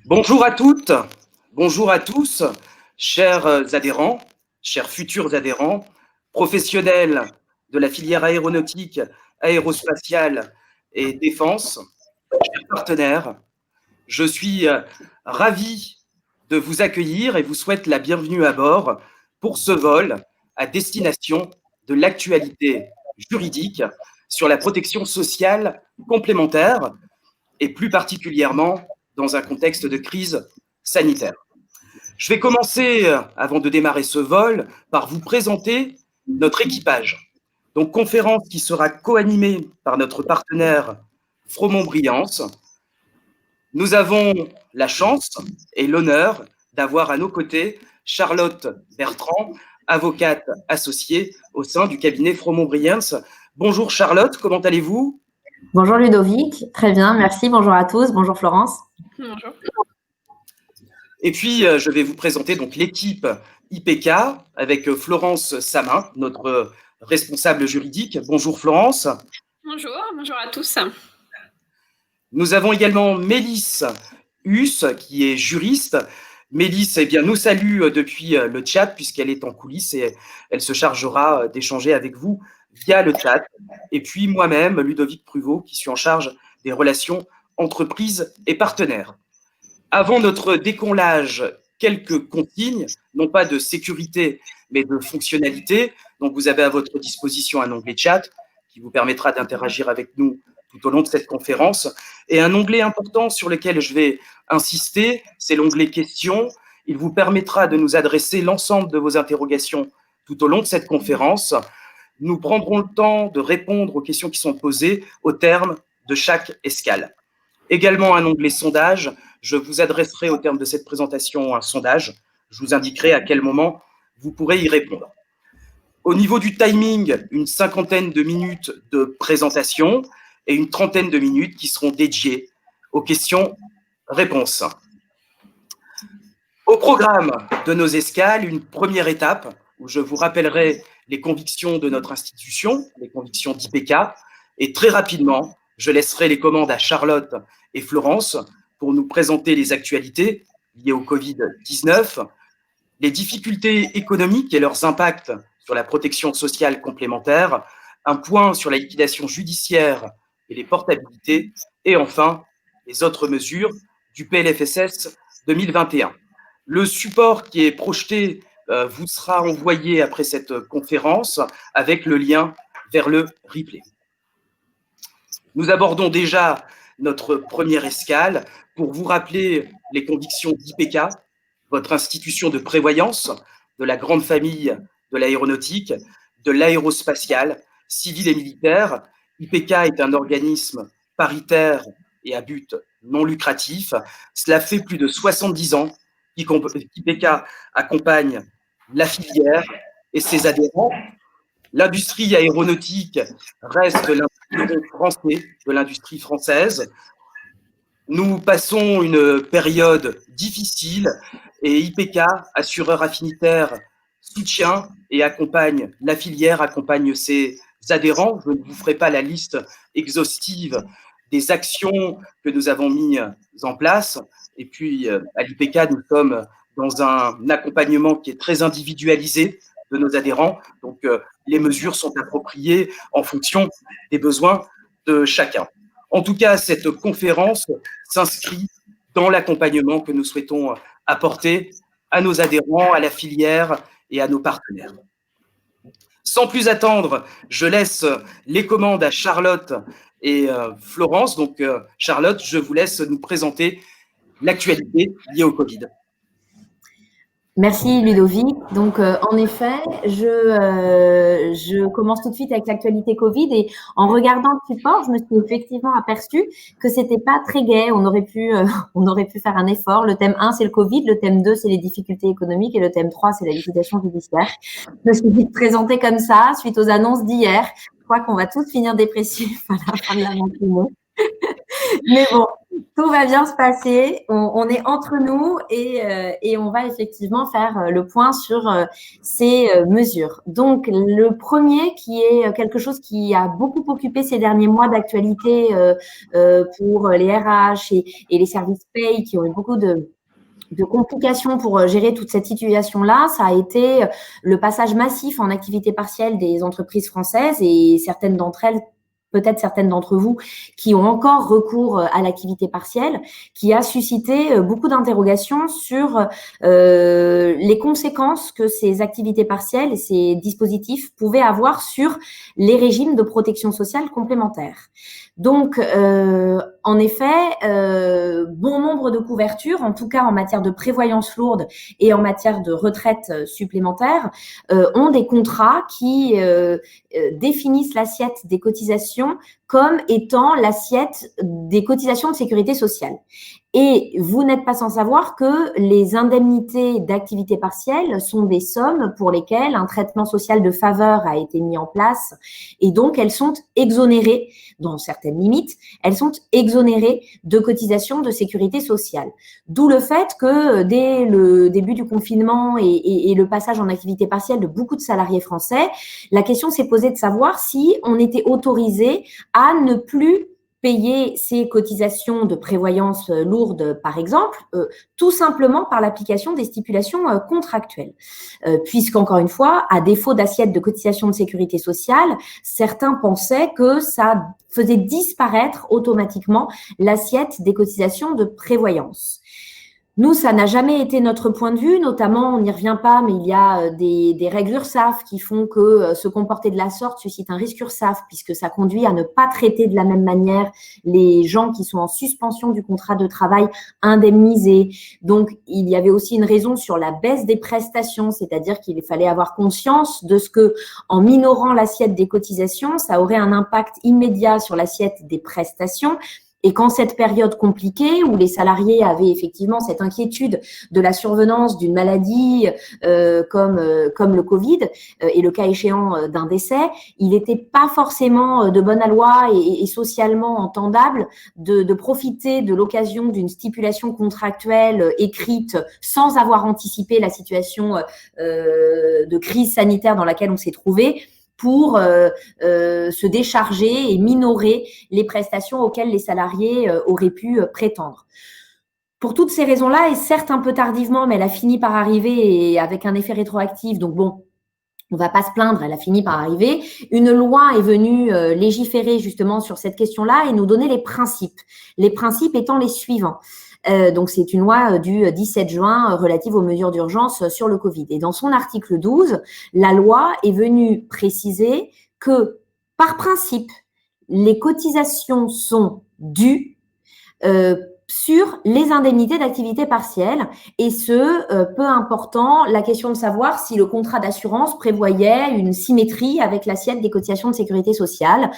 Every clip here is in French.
Bonjour à toutes, bonjour à tous, chers adhérents, chers futurs adhérents, professionnels de la filière aéronautique, aérospatiale et défense, chers partenaires. Je suis ravi de vous accueillir et vous souhaite la bienvenue à bord pour ce vol à destination de l'actualité juridique sur la protection sociale complémentaire et plus particulièrement dans un contexte de crise sanitaire. Je vais commencer, avant de démarrer ce vol, par vous présenter notre équipage. Donc, conférence qui sera co-animée par notre partenaire Fromont-Briance. Nous avons la chance et l'honneur d'avoir à nos côtés Charlotte Bertrand, avocate associée au sein du cabinet Fromont-Briance. Bonjour Charlotte, comment allez-vous ? Bonjour Ludovic, très bien, merci. Bonjour à tous, bonjour Florence. Bonjour. Et puis, je vais vous présenter donc l'équipe IPK avec Florence Samin, notre responsable juridique. Bonjour Florence. Bonjour à tous. Nous avons également Mélisse Huss, qui est juriste. Mélisse, eh bien, nous salue depuis le chat puisqu'elle est en coulisses et elle se chargera d'échanger avec vous via le chat. Et puis moi-même, Ludovic Pruvot, qui suis en charge des relations entreprises et partenaires. Avant notre décollage, quelques consignes, non pas de sécurité, mais de fonctionnalité. Donc, vous avez à votre disposition un onglet chat qui vous permettra d'interagir avec nous tout au long de cette conférence. Et un onglet important sur lequel je vais insister, c'est l'onglet questions. Il vous permettra de nous adresser l'ensemble de vos interrogations tout au long de cette conférence. Nous prendrons le temps de répondre aux questions qui sont posées au terme de chaque escale. Également un onglet sondage. Je vous adresserai au terme de cette présentation un sondage. Je vous indiquerai à quel moment vous pourrez y répondre. Au niveau du timing, une 50aine de minutes de présentation et une 30aine de minutes qui seront dédiées aux questions-réponses. Au programme de nos escales, une première étape où je vous rappellerai les convictions de notre institution, les convictions d'IPK, et très rapidement, je laisserai les commandes à Charlotte et Florence pour nous présenter les actualités liées au Covid-19, les difficultés économiques et leurs impacts sur la protection sociale complémentaire, un point sur la liquidation judiciaire et les portabilités, et enfin, les autres mesures du PLFSS 2021. Le support qui est projeté vous sera envoyé après cette conférence avec le lien vers le replay. Nous abordons déjà notre première escale pour vous rappeler les convictions d'IPK, votre institution de prévoyance de la grande famille de l'aéronautique, de l'aérospatiale, civile et militaire. IPK est un organisme paritaire et à but non lucratif. Cela fait plus de 70 ans qu'IPK accompagne la filière et ses adhérents. L'industrie aéronautique reste l'un français de l'industrie française. Nous passons une période difficile et IPK, assureur affinitaire, soutient et accompagne la filière, accompagne ses adhérents. Je ne vous ferai pas la liste exhaustive des actions que nous avons mises en place. Et puis, à l'IPK, nous sommes dans un accompagnement qui est très individualisé de nos adhérents. Donc, les mesures sont appropriées en fonction des besoins de chacun. En tout cas, cette conférence s'inscrit dans l'accompagnement que nous souhaitons apporter à nos adhérents, à la filière et à nos partenaires. Sans plus attendre, je laisse les commandes à Charlotte Et Florence, donc Charlotte, je vous laisse nous présenter l'actualité liée au Covid. Merci Ludovic. Donc en effet, je commence tout de suite avec l'actualité Covid et en regardant le support, je me suis effectivement aperçue que c'était pas très gai. On aurait pu faire un effort. Le thème 1, c'est le Covid, le thème 2, c'est les difficultés économiques et le thème 3, c'est la liquidation judiciaire. Je me suis vite présentée comme ça suite aux annonces d'hier. Je crois qu'on va tous finir dépressifs à la fin de la matinée. Mais bon, tout va bien se passer. On est entre nous et on va effectivement faire le point sur ces mesures. Donc, le premier qui est quelque chose qui a beaucoup occupé ces derniers mois d'actualité pour les RH et les services paye qui ont eu beaucoup de complications pour gérer toute cette situation-là, ça a été le passage massif en activité partielle des entreprises françaises et certaines d'entre elles, peut-être certaines d'entre vous, qui ont encore recours à l'activité partielle, qui a suscité beaucoup d'interrogations sur les conséquences que ces activités partielles et ces dispositifs pouvaient avoir sur les régimes de protection sociale complémentaires. Donc, en effet, bon nombre de couvertures, en tout cas en matière de prévoyance lourde et en matière de retraite supplémentaire, ont des contrats qui définissent l'assiette des cotisations comme étant l'assiette des cotisations de sécurité sociale. Et vous n'êtes pas sans savoir que les indemnités d'activité partielle sont des sommes pour lesquelles un traitement social de faveur a été mis en place et donc elles sont exonérées, dans certaines limites, elles sont exonérées de cotisations de sécurité sociale. D'où le fait que dès le début du confinement et le passage en activité partielle de beaucoup de salariés français, la question s'est posée de savoir si on était autorisé à ne plus payer ces cotisations de prévoyance lourdes, par exemple, tout simplement par l'application des stipulations contractuelles. Puisqu'encore une fois, à défaut d'assiette de cotisation de sécurité sociale, certains pensaient que ça faisait disparaître automatiquement l'assiette des cotisations de prévoyance. Nous, ça n'a jamais été notre point de vue, notamment, on n'y revient pas, mais il y a des règles URSSAF qui font que se comporter de la sorte suscite un risque URSSAF, puisque ça conduit à ne pas traiter de la même manière les gens qui sont en suspension du contrat de travail indemnisés. Donc, il y avait aussi une raison sur la baisse des prestations, c'est-à-dire qu'il fallait avoir conscience de ce que, en minorant l'assiette des cotisations, ça aurait un impact immédiat sur l'assiette des prestations. Et qu'en cette période compliquée où les salariés avaient effectivement cette inquiétude de la survenance d'une maladie comme le Covid et le cas échéant d'un décès, il n'était pas forcément de bonne loi et socialement entendable de profiter de l'occasion d'une stipulation contractuelle écrite sans avoir anticipé la situation de crise sanitaire dans laquelle on s'est trouvé, pour se décharger et minorer les prestations auxquelles les salariés auraient pu prétendre. Pour toutes ces raisons-là, et certes un peu tardivement, mais elle a fini par arriver et avec un effet rétroactif, donc bon, on va pas se plaindre, elle a fini par arriver. Une loi est venue légiférer justement sur cette question-là et nous donner les principes. Les principes étant les suivants. Donc, c'est une loi du 17 juin relative aux mesures d'urgence sur le Covid. Et dans son article 12, la loi est venue préciser que, par principe, les cotisations sont dues sur les indemnités d'activité partielle et peu important la question de savoir si le contrat d'assurance prévoyait une symétrie avec l'assiette des cotisations de sécurité sociale.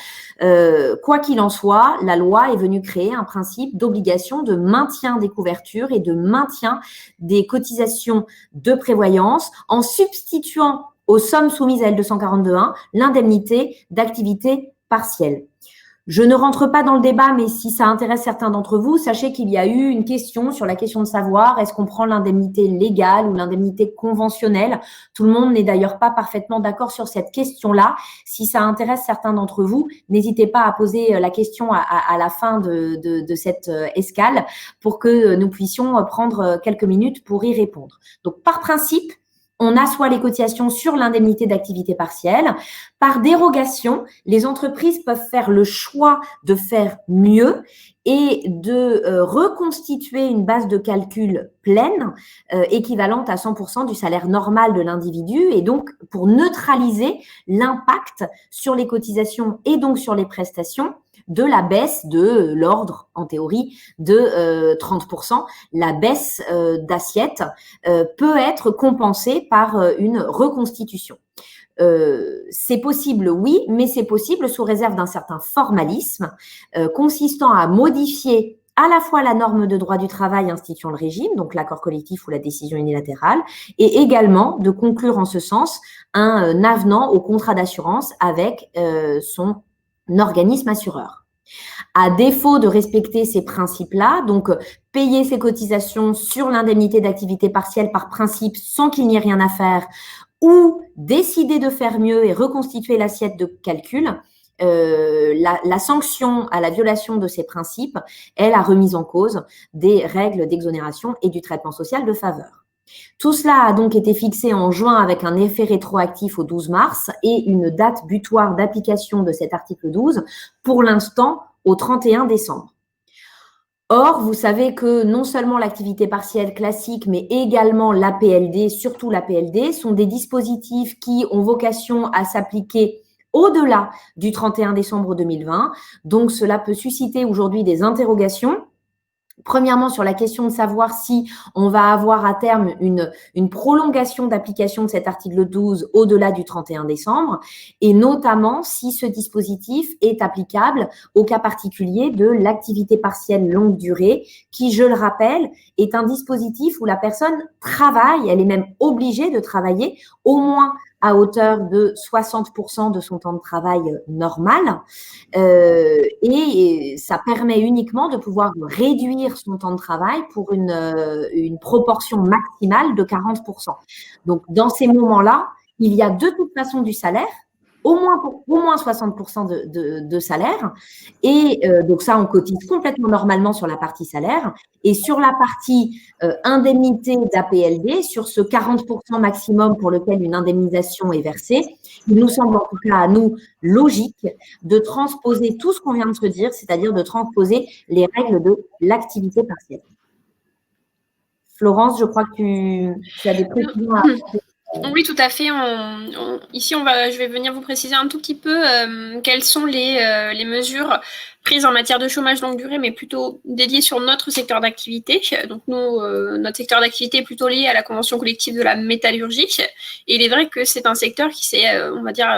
Quoi qu'il en soit, la loi est venue créer un principe d'obligation de maintien des couvertures et de maintien des cotisations de prévoyance en substituant aux sommes soumises à L242.1 l'indemnité d'activité partielle. Je ne rentre pas dans le débat, mais si ça intéresse certains d'entre vous, sachez qu'il y a eu une question sur la question de savoir est-ce qu'on prend l'indemnité légale ou l'indemnité conventionnelle. Tout le monde n'est d'ailleurs pas parfaitement d'accord sur cette question-là. Si ça intéresse certains d'entre vous, n'hésitez pas à poser la question à la fin de cette escale pour que nous puissions prendre quelques minutes pour y répondre. Donc, par principe, on assoit les cotisations sur l'indemnité d'activité partielle. Par dérogation, les entreprises peuvent faire le choix de faire mieux et de reconstituer une base de calcul pleine, équivalente à 100% du salaire normal de l'individu, et donc pour neutraliser l'impact sur les cotisations et donc sur les prestations de la baisse de l'ordre, en théorie, de 30%. La baisse d'assiette peut être compensée par une reconstitution. C'est possible, oui, mais c'est possible sous réserve d'un certain formalisme consistant à modifier à la fois la norme de droit du travail instituant le régime, donc l'accord collectif ou la décision unilatérale, et également de conclure en ce sens un avenant au contrat d'assurance avec son organisme assureur. À défaut de respecter ces principes-là, donc payer ses cotisations sur l'indemnité d'activité partielle par principe sans qu'il n'y ait rien à faire, ou décider de faire mieux et reconstituer l'assiette de calcul, la sanction à la violation de ces principes est la remise en cause des règles d'exonération et du traitement social de faveur. Tout cela a donc été fixé en juin avec un effet rétroactif au 12 mars et une date butoir d'application de cet article 12, pour l'instant au 31 décembre. Or, vous savez que non seulement l'activité partielle classique, mais également l'APLD, surtout l'APLD, sont des dispositifs qui ont vocation à s'appliquer au-delà du 31 décembre 2020. Donc, cela peut susciter aujourd'hui des interrogations. Premièrement, sur la question de savoir si on va avoir à terme une prolongation d'application de cet article 12 au-delà du 31 décembre, et notamment si ce dispositif est applicable au cas particulier de l'activité partielle longue durée, qui, je le rappelle, est un dispositif où la personne travaille, elle est même obligée de travailler au moins à hauteur de 60% de son temps de travail normal, et ça permet uniquement de pouvoir réduire son temps de travail pour une proportion maximale de 40%. Donc, dans ces moments-là, il y a de toute façon du salaire, au moins 60% de salaire, et donc ça, on cotise complètement normalement sur la partie salaire, et sur la partie indemnité d'APLD, sur ce 40% maximum pour lequel une indemnisation est versée, il nous semble en tout cas à nous logique de transposer tout ce qu'on vient de se dire, c'est-à-dire de transposer les règles de l'activité partielle. Florence, je crois que tu as des précisions à apporter. Oui, tout à fait. Ici, je vais venir vous préciser un tout petit peu quelles sont les mesures prises en matière de chômage longue durée, mais plutôt dédiées sur notre secteur d'activité. Donc nous, notre secteur d'activité est plutôt lié à la convention collective de la métallurgie. Et il est vrai que c'est un secteur qui s'est, on va dire,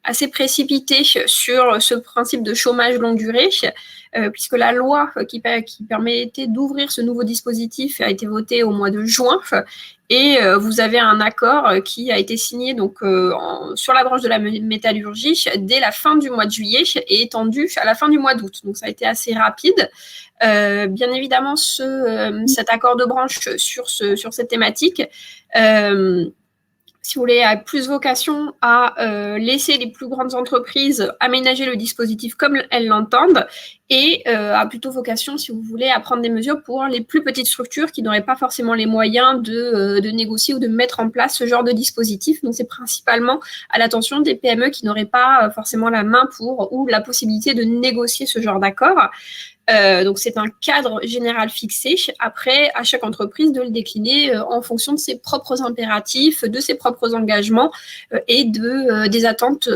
assez précipité sur ce principe de chômage longue durée, puisque la loi qui permettait d'ouvrir ce nouveau dispositif a été votée au mois de juin. Et vous avez un accord qui a été signé donc sur la branche de la métallurgie dès la fin du mois de juillet et étendu à la fin du mois d'août. Donc ça a été assez rapide. Bien évidemment, cet accord de branche sur cette thématique, si vous voulez, a plus vocation à laisser les plus grandes entreprises aménager le dispositif comme elles l'entendent et a plutôt vocation, si vous voulez, à prendre des mesures pour les plus petites structures qui n'auraient pas forcément les moyens de négocier ou de mettre en place ce genre de dispositif. Donc, c'est principalement à l'attention des PME qui n'auraient pas forcément la main pour ou la possibilité de négocier ce genre d'accord. Donc, c'est un cadre général fixé. Après, à chaque entreprise de le décliner en fonction de ses propres impératifs, de ses propres engagements et des attentes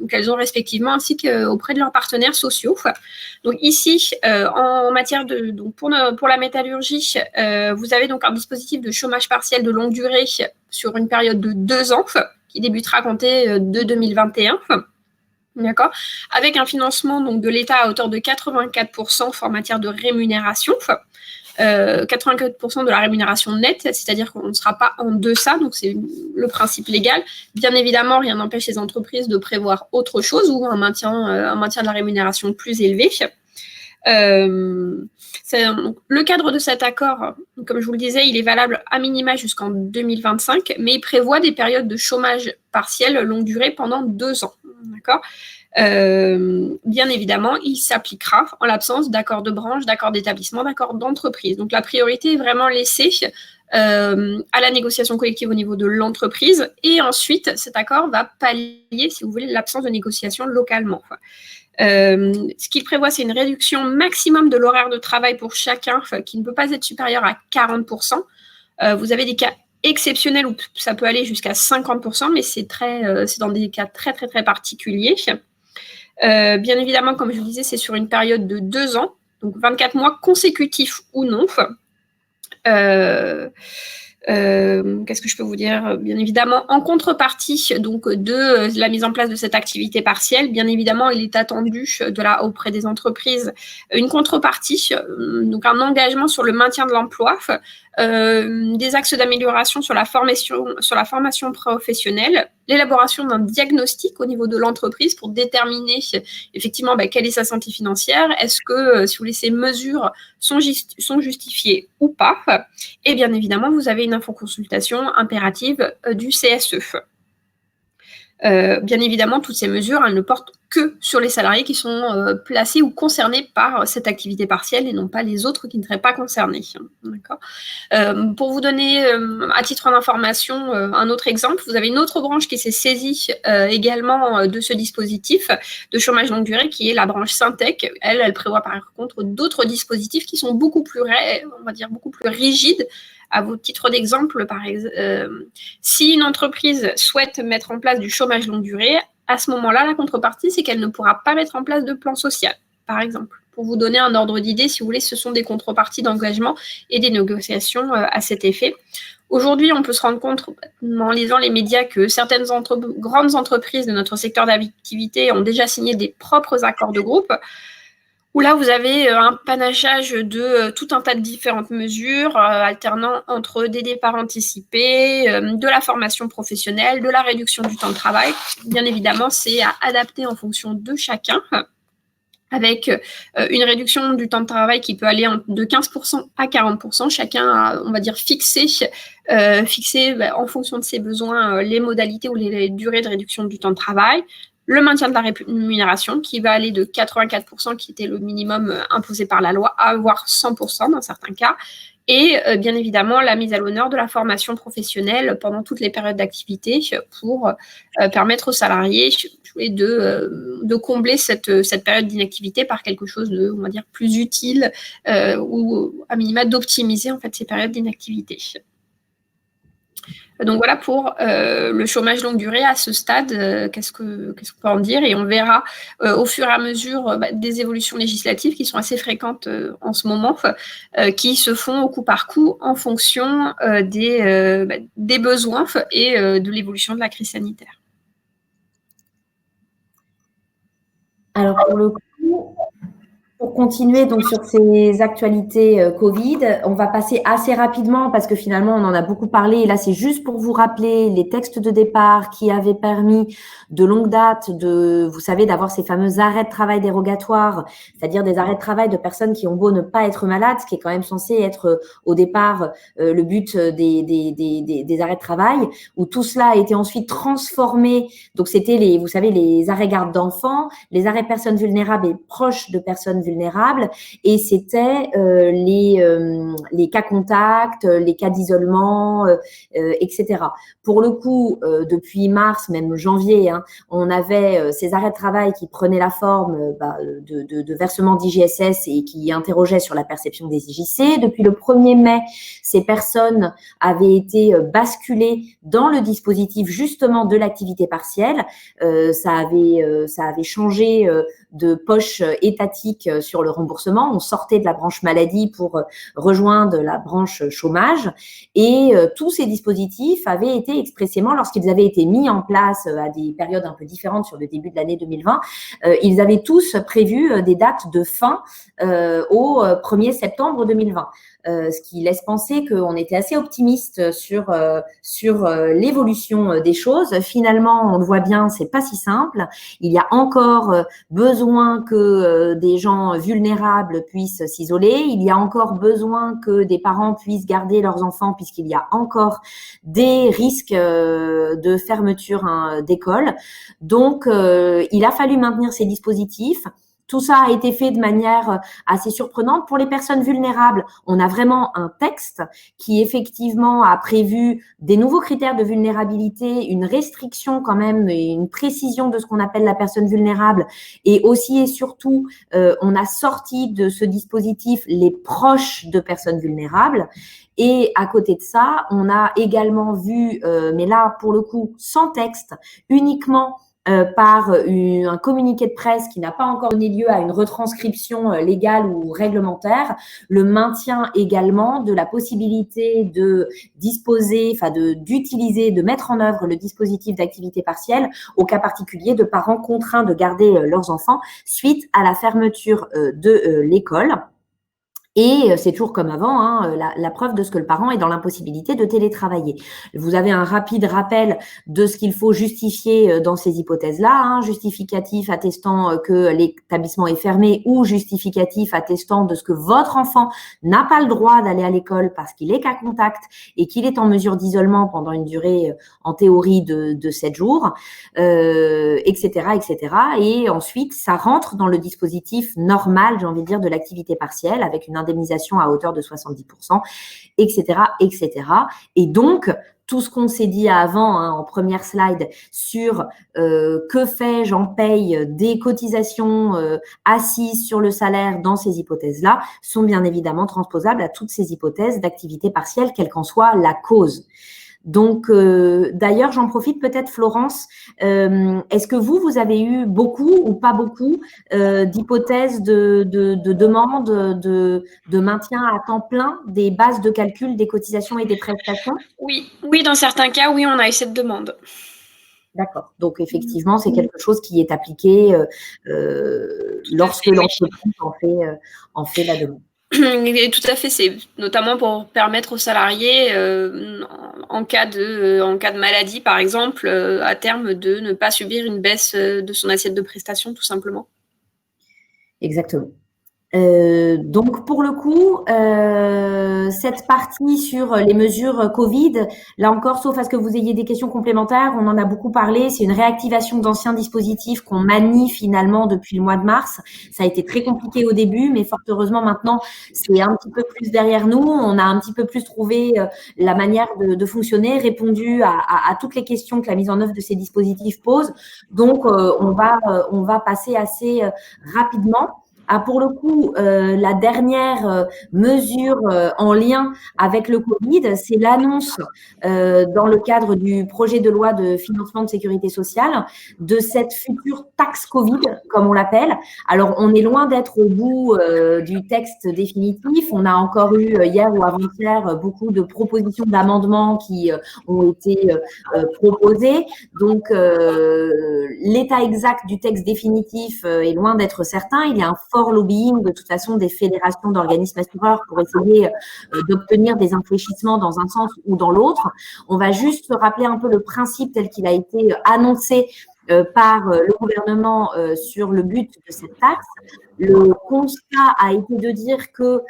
qu'elles ont respectivement, ainsi qu'auprès de leurs partenaires sociaux. Donc, ici, en matière donc pour la métallurgie, vous avez donc un dispositif de chômage partiel de longue durée sur une période de 2 ans qui débutera à compter de 2021. D'accord, avec un financement donc, de l'État à hauteur de 84% en matière de rémunération, 84% de la rémunération nette, c'est-à-dire qu'on ne sera pas en deçà, donc c'est le principe légal. Bien évidemment, rien n'empêche les entreprises de prévoir autre chose ou un maintien de la rémunération plus élevé. Le cadre de cet accord, comme je vous le disais, il est valable à minima jusqu'en 2025, mais il prévoit des périodes de chômage partiel longue durée pendant 2 ans. D'accord. Bien évidemment, il s'appliquera en l'absence d'accord de branche, d'accord d'établissement, d'accord d'entreprise. Donc la priorité est vraiment laissée à la négociation collective au niveau de l'entreprise, et ensuite cet accord va pallier, si vous voulez, l'absence de négociation localement. Ce qu'il prévoit, c'est une réduction maximum de l'horaire de travail pour chacun qui ne peut pas être supérieur à 40%. Vous avez des cas exceptionnels où ça peut aller jusqu'à 50%, mais c'est dans des cas très, très, très particuliers. Bien évidemment, comme je vous disais, c'est sur une période de 2 ans, donc 24 mois consécutifs ou non. Qu'est-ce que je peux vous dire? Bien évidemment, en contrepartie donc de la mise en place de cette activité partielle, bien évidemment, il est attendu auprès des entreprises une contrepartie, donc un engagement sur le maintien de l'emploi, des axes d'amélioration sur la formation professionnelle, l'élaboration d'un diagnostic au niveau de l'entreprise pour déterminer effectivement quelle est sa santé financière, est-ce que si vous voulez, ces mesures sont justifiées ou pas, et bien évidemment, vous avez une infoconsultation impérative du CSE. Bien évidemment, toutes ces mesures, elles ne portent que sur les salariés qui sont placés ou concernés par cette activité partielle et non pas les autres qui ne seraient pas concernés. D'accord. Pour vous donner, à titre d'information, un autre exemple, vous avez une autre branche qui s'est saisie également de ce dispositif de chômage longue durée, qui est la branche Syntec. Elle prévoit par contre d'autres dispositifs qui sont beaucoup plus rigides. À vos titres d'exemple, si une entreprise souhaite mettre en place du chômage longue durée, à ce moment-là, la contrepartie, c'est qu'elle ne pourra pas mettre en place de plan social, par exemple. Pour vous donner un ordre d'idée, si vous voulez, ce sont des contreparties d'engagement et des négociations à cet effet. Aujourd'hui, on peut se rendre compte, en lisant les médias, que certaines grandes entreprises de notre secteur d'activité ont déjà signé des propres accords de groupe, où là, vous avez un panachage de tout un tas de différentes mesures, alternant entre des départs anticipés, de la formation professionnelle, de la réduction du temps de travail. Bien évidemment, c'est à adapter en fonction de chacun, avec une réduction du temps de travail qui peut aller de 15% à 40%. Chacun a, on va dire, fixé en fonction de ses besoins les modalités ou les durées de réduction du temps de travail. Le maintien de la rémunération qui va aller de 84%, qui était le minimum imposé par la loi, à voire 100% dans certains cas. Et bien évidemment, la mise à l'honneur de la formation professionnelle pendant toutes les périodes d'activité pour permettre aux salariés de combler cette période d'inactivité par quelque chose de, on va dire, plus utile ou à minima d'optimiser en fait ces périodes d'inactivité. Donc voilà pour le chômage longue durée à ce stade, qu'est-ce qu'on peut en dire? Et on verra au fur et à mesure des évolutions législatives qui sont assez fréquentes en ce moment, qui se font au coup par coup en fonction des besoins et de l'évolution de la crise sanitaire. Alors pour le coup, pour continuer donc sur ces actualités Covid, on va passer assez rapidement parce que finalement on en a beaucoup parlé. Et là, c'est juste pour vous rappeler les textes de départ qui avaient permis de longue date vous savez, d'avoir ces fameux arrêts de travail dérogatoires, c'est-à-dire des arrêts de travail de personnes qui ont beau ne pas être malades, ce qui est quand même censé être au départ le but des arrêts de travail, où tout cela a été ensuite transformé. Donc c'était vous savez, les arrêts garde d'enfants, les arrêts personnes vulnérables et proches de personnes vulnérables, et c'était les cas contacts, les cas d'isolement, etc. Pour le coup, depuis mars, même janvier, on avait ces arrêts de travail qui prenaient la forme de versement d'IGSS et qui interrogeaient sur la perception des IJC. Depuis le 1er mai, ces personnes avaient été basculées dans le dispositif justement de l'activité partielle. Ça avait changé de poche étatique sur le remboursement. On sortait de la branche maladie pour rejoindre la branche chômage, et tous ces dispositifs avaient été expressément, lorsqu'ils avaient été mis en place à des périodes un peu différentes sur le début de l'année 2020, ils avaient tous prévu des dates de fin au 1er septembre 2020. Ce qui laisse penser qu'on était assez optimiste sur l'évolution des choses. Finalement, on le voit bien, c'est pas si simple. Il y a encore besoin que des gens vulnérables puissent s'isoler. Il y a encore besoin que des parents puissent garder leurs enfants, puisqu'il y a encore des risques de fermeture d'école. Donc, il a fallu maintenir ces dispositifs. Tout ça a été fait de manière assez surprenante. Pour les personnes vulnérables, on a vraiment un texte qui effectivement a prévu des nouveaux critères de vulnérabilité, une restriction quand même, une précision de ce qu'on appelle la personne vulnérable, et aussi et surtout, on a sorti de ce dispositif les proches de personnes vulnérables. Et à côté de ça, on a également vu, mais là pour le coup sans texte, uniquement par un communiqué de presse qui n'a pas encore donné lieu à une retranscription légale ou réglementaire, le maintien également de la possibilité de disposer, enfin d'utiliser, de mettre en œuvre le dispositif d'activité partielle au cas particulier de parents contraints de garder leurs enfants suite à la fermeture de l'école. Et c'est toujours comme avant, hein, la preuve de ce que le parent est dans l'impossibilité de télétravailler. Vous avez un rapide rappel de ce qu'il faut justifier dans ces hypothèses-là, hein, justificatif attestant que l'établissement est fermé ou justificatif attestant de ce que votre enfant n'a pas le droit d'aller à l'école parce qu'il est cas contact et qu'il est en mesure d'isolement pendant une durée en théorie de 7 jours, etc., etc. Et ensuite, ça rentre dans le dispositif normal, j'ai envie de dire, de l'activité partielle avec une indemnisation à hauteur de 70%, etc., etc. Et donc, tout ce qu'on s'est dit avant, hein, en première slide, sur que fais-je en paye des cotisations assises sur le salaire dans ces hypothèses-là, sont bien évidemment transposables à toutes ces hypothèses d'activité partielle, quelle qu'en soit la cause. Donc, d'ailleurs, j'en profite peut-être, Florence, est-ce que vous avez eu beaucoup ou pas beaucoup d'hypothèses de demande de maintien à temps plein des bases de calcul des cotisations et des prestations? Oui, dans certains cas, oui, on a eu cette demande. D'accord. Donc, effectivement, c'est quelque chose qui est appliqué lorsque l'entreprise en fait la demande. Et tout à fait, c'est notamment pour permettre aux salariés, en cas de maladie, par exemple, à terme, de ne pas subir une baisse de son assiette de prestations, tout simplement. Exactement. Donc, pour le coup, cette partie sur les mesures Covid, là encore, sauf à ce que vous ayez des questions complémentaires, on en a beaucoup parlé, c'est une réactivation d'anciens dispositifs qu'on manie finalement depuis le mois de mars. Ça a été très compliqué au début, mais fort heureusement maintenant, c'est un petit peu plus derrière nous. On a un petit peu plus trouvé la manière de fonctionner, répondu à toutes les questions que la mise en œuvre de ces dispositifs pose. Donc, on va passer assez rapidement. Ah, pour le coup, la dernière mesure en lien avec le Covid, c'est l'annonce dans le cadre du projet de loi de financement de sécurité sociale de cette future taxe Covid, comme on l'appelle. Alors, on est loin d'être au bout du texte définitif. On a encore eu hier ou avant-hier beaucoup de propositions d'amendements qui ont été proposées. Donc, l'état exact du texte définitif est loin d'être certain. Il y a un fort lobbying de toute façon des fédérations d'organismes assureurs pour essayer d'obtenir des infléchissements dans un sens ou dans l'autre. On va juste rappeler un peu le principe tel qu'il a été annoncé par le gouvernement sur le but de cette taxe. Le constat a été de dire que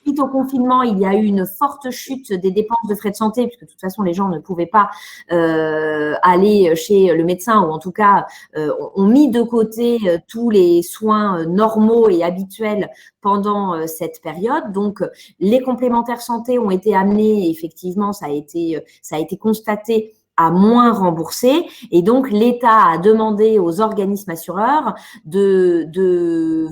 suite au confinement, il y a eu une forte chute des dépenses de frais de santé, puisque de toute façon, les gens ne pouvaient pas aller chez le médecin, ou en tout cas, ont mis de côté tous les soins normaux et habituels pendant cette période. Donc, les complémentaires santé ont été amenés, effectivement, ça a été constaté, à moins rembourser, et donc l'État a demandé aux organismes assureurs de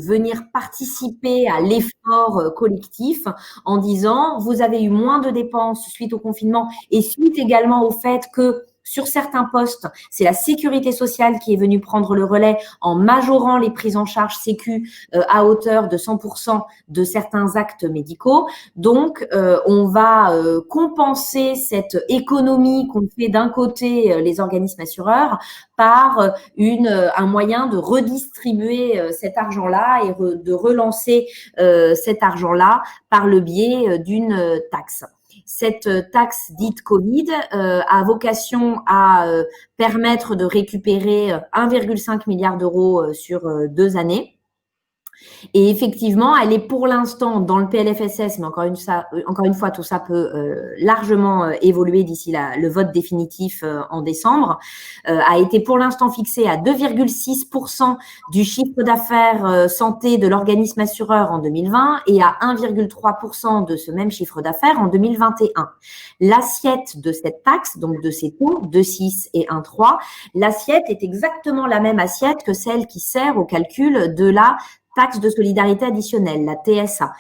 venir participer à l'effort collectif en disant vous avez eu moins de dépenses suite au confinement et suite également au fait que sur certains postes, c'est la sécurité sociale qui est venue prendre le relais en majorant les prises en charge sécu à hauteur de 100% de certains actes médicaux. Donc, on va compenser cette économie qu'ont fait d'un côté les organismes assureurs par un moyen de redistribuer cet argent-là et de relancer cet argent-là par le biais d'une taxe. Cette taxe dite Covid a vocation à permettre de récupérer 1,5 milliard d'euros sur 2 années. Et effectivement, elle est pour l'instant dans le PLFSS, mais encore une fois, tout ça peut largement évoluer d'ici le vote définitif en décembre, a été pour l'instant fixée à 2,6% du chiffre d'affaires santé de l'organisme assureur en 2020 et à 1,3% de ce même chiffre d'affaires en 2021. L'assiette de cette taxe, donc de ces taux, 2,6 et 1,3, l'assiette est exactement la même assiette que celle qui sert au calcul de la taxe de solidarité additionnelle, la TSA,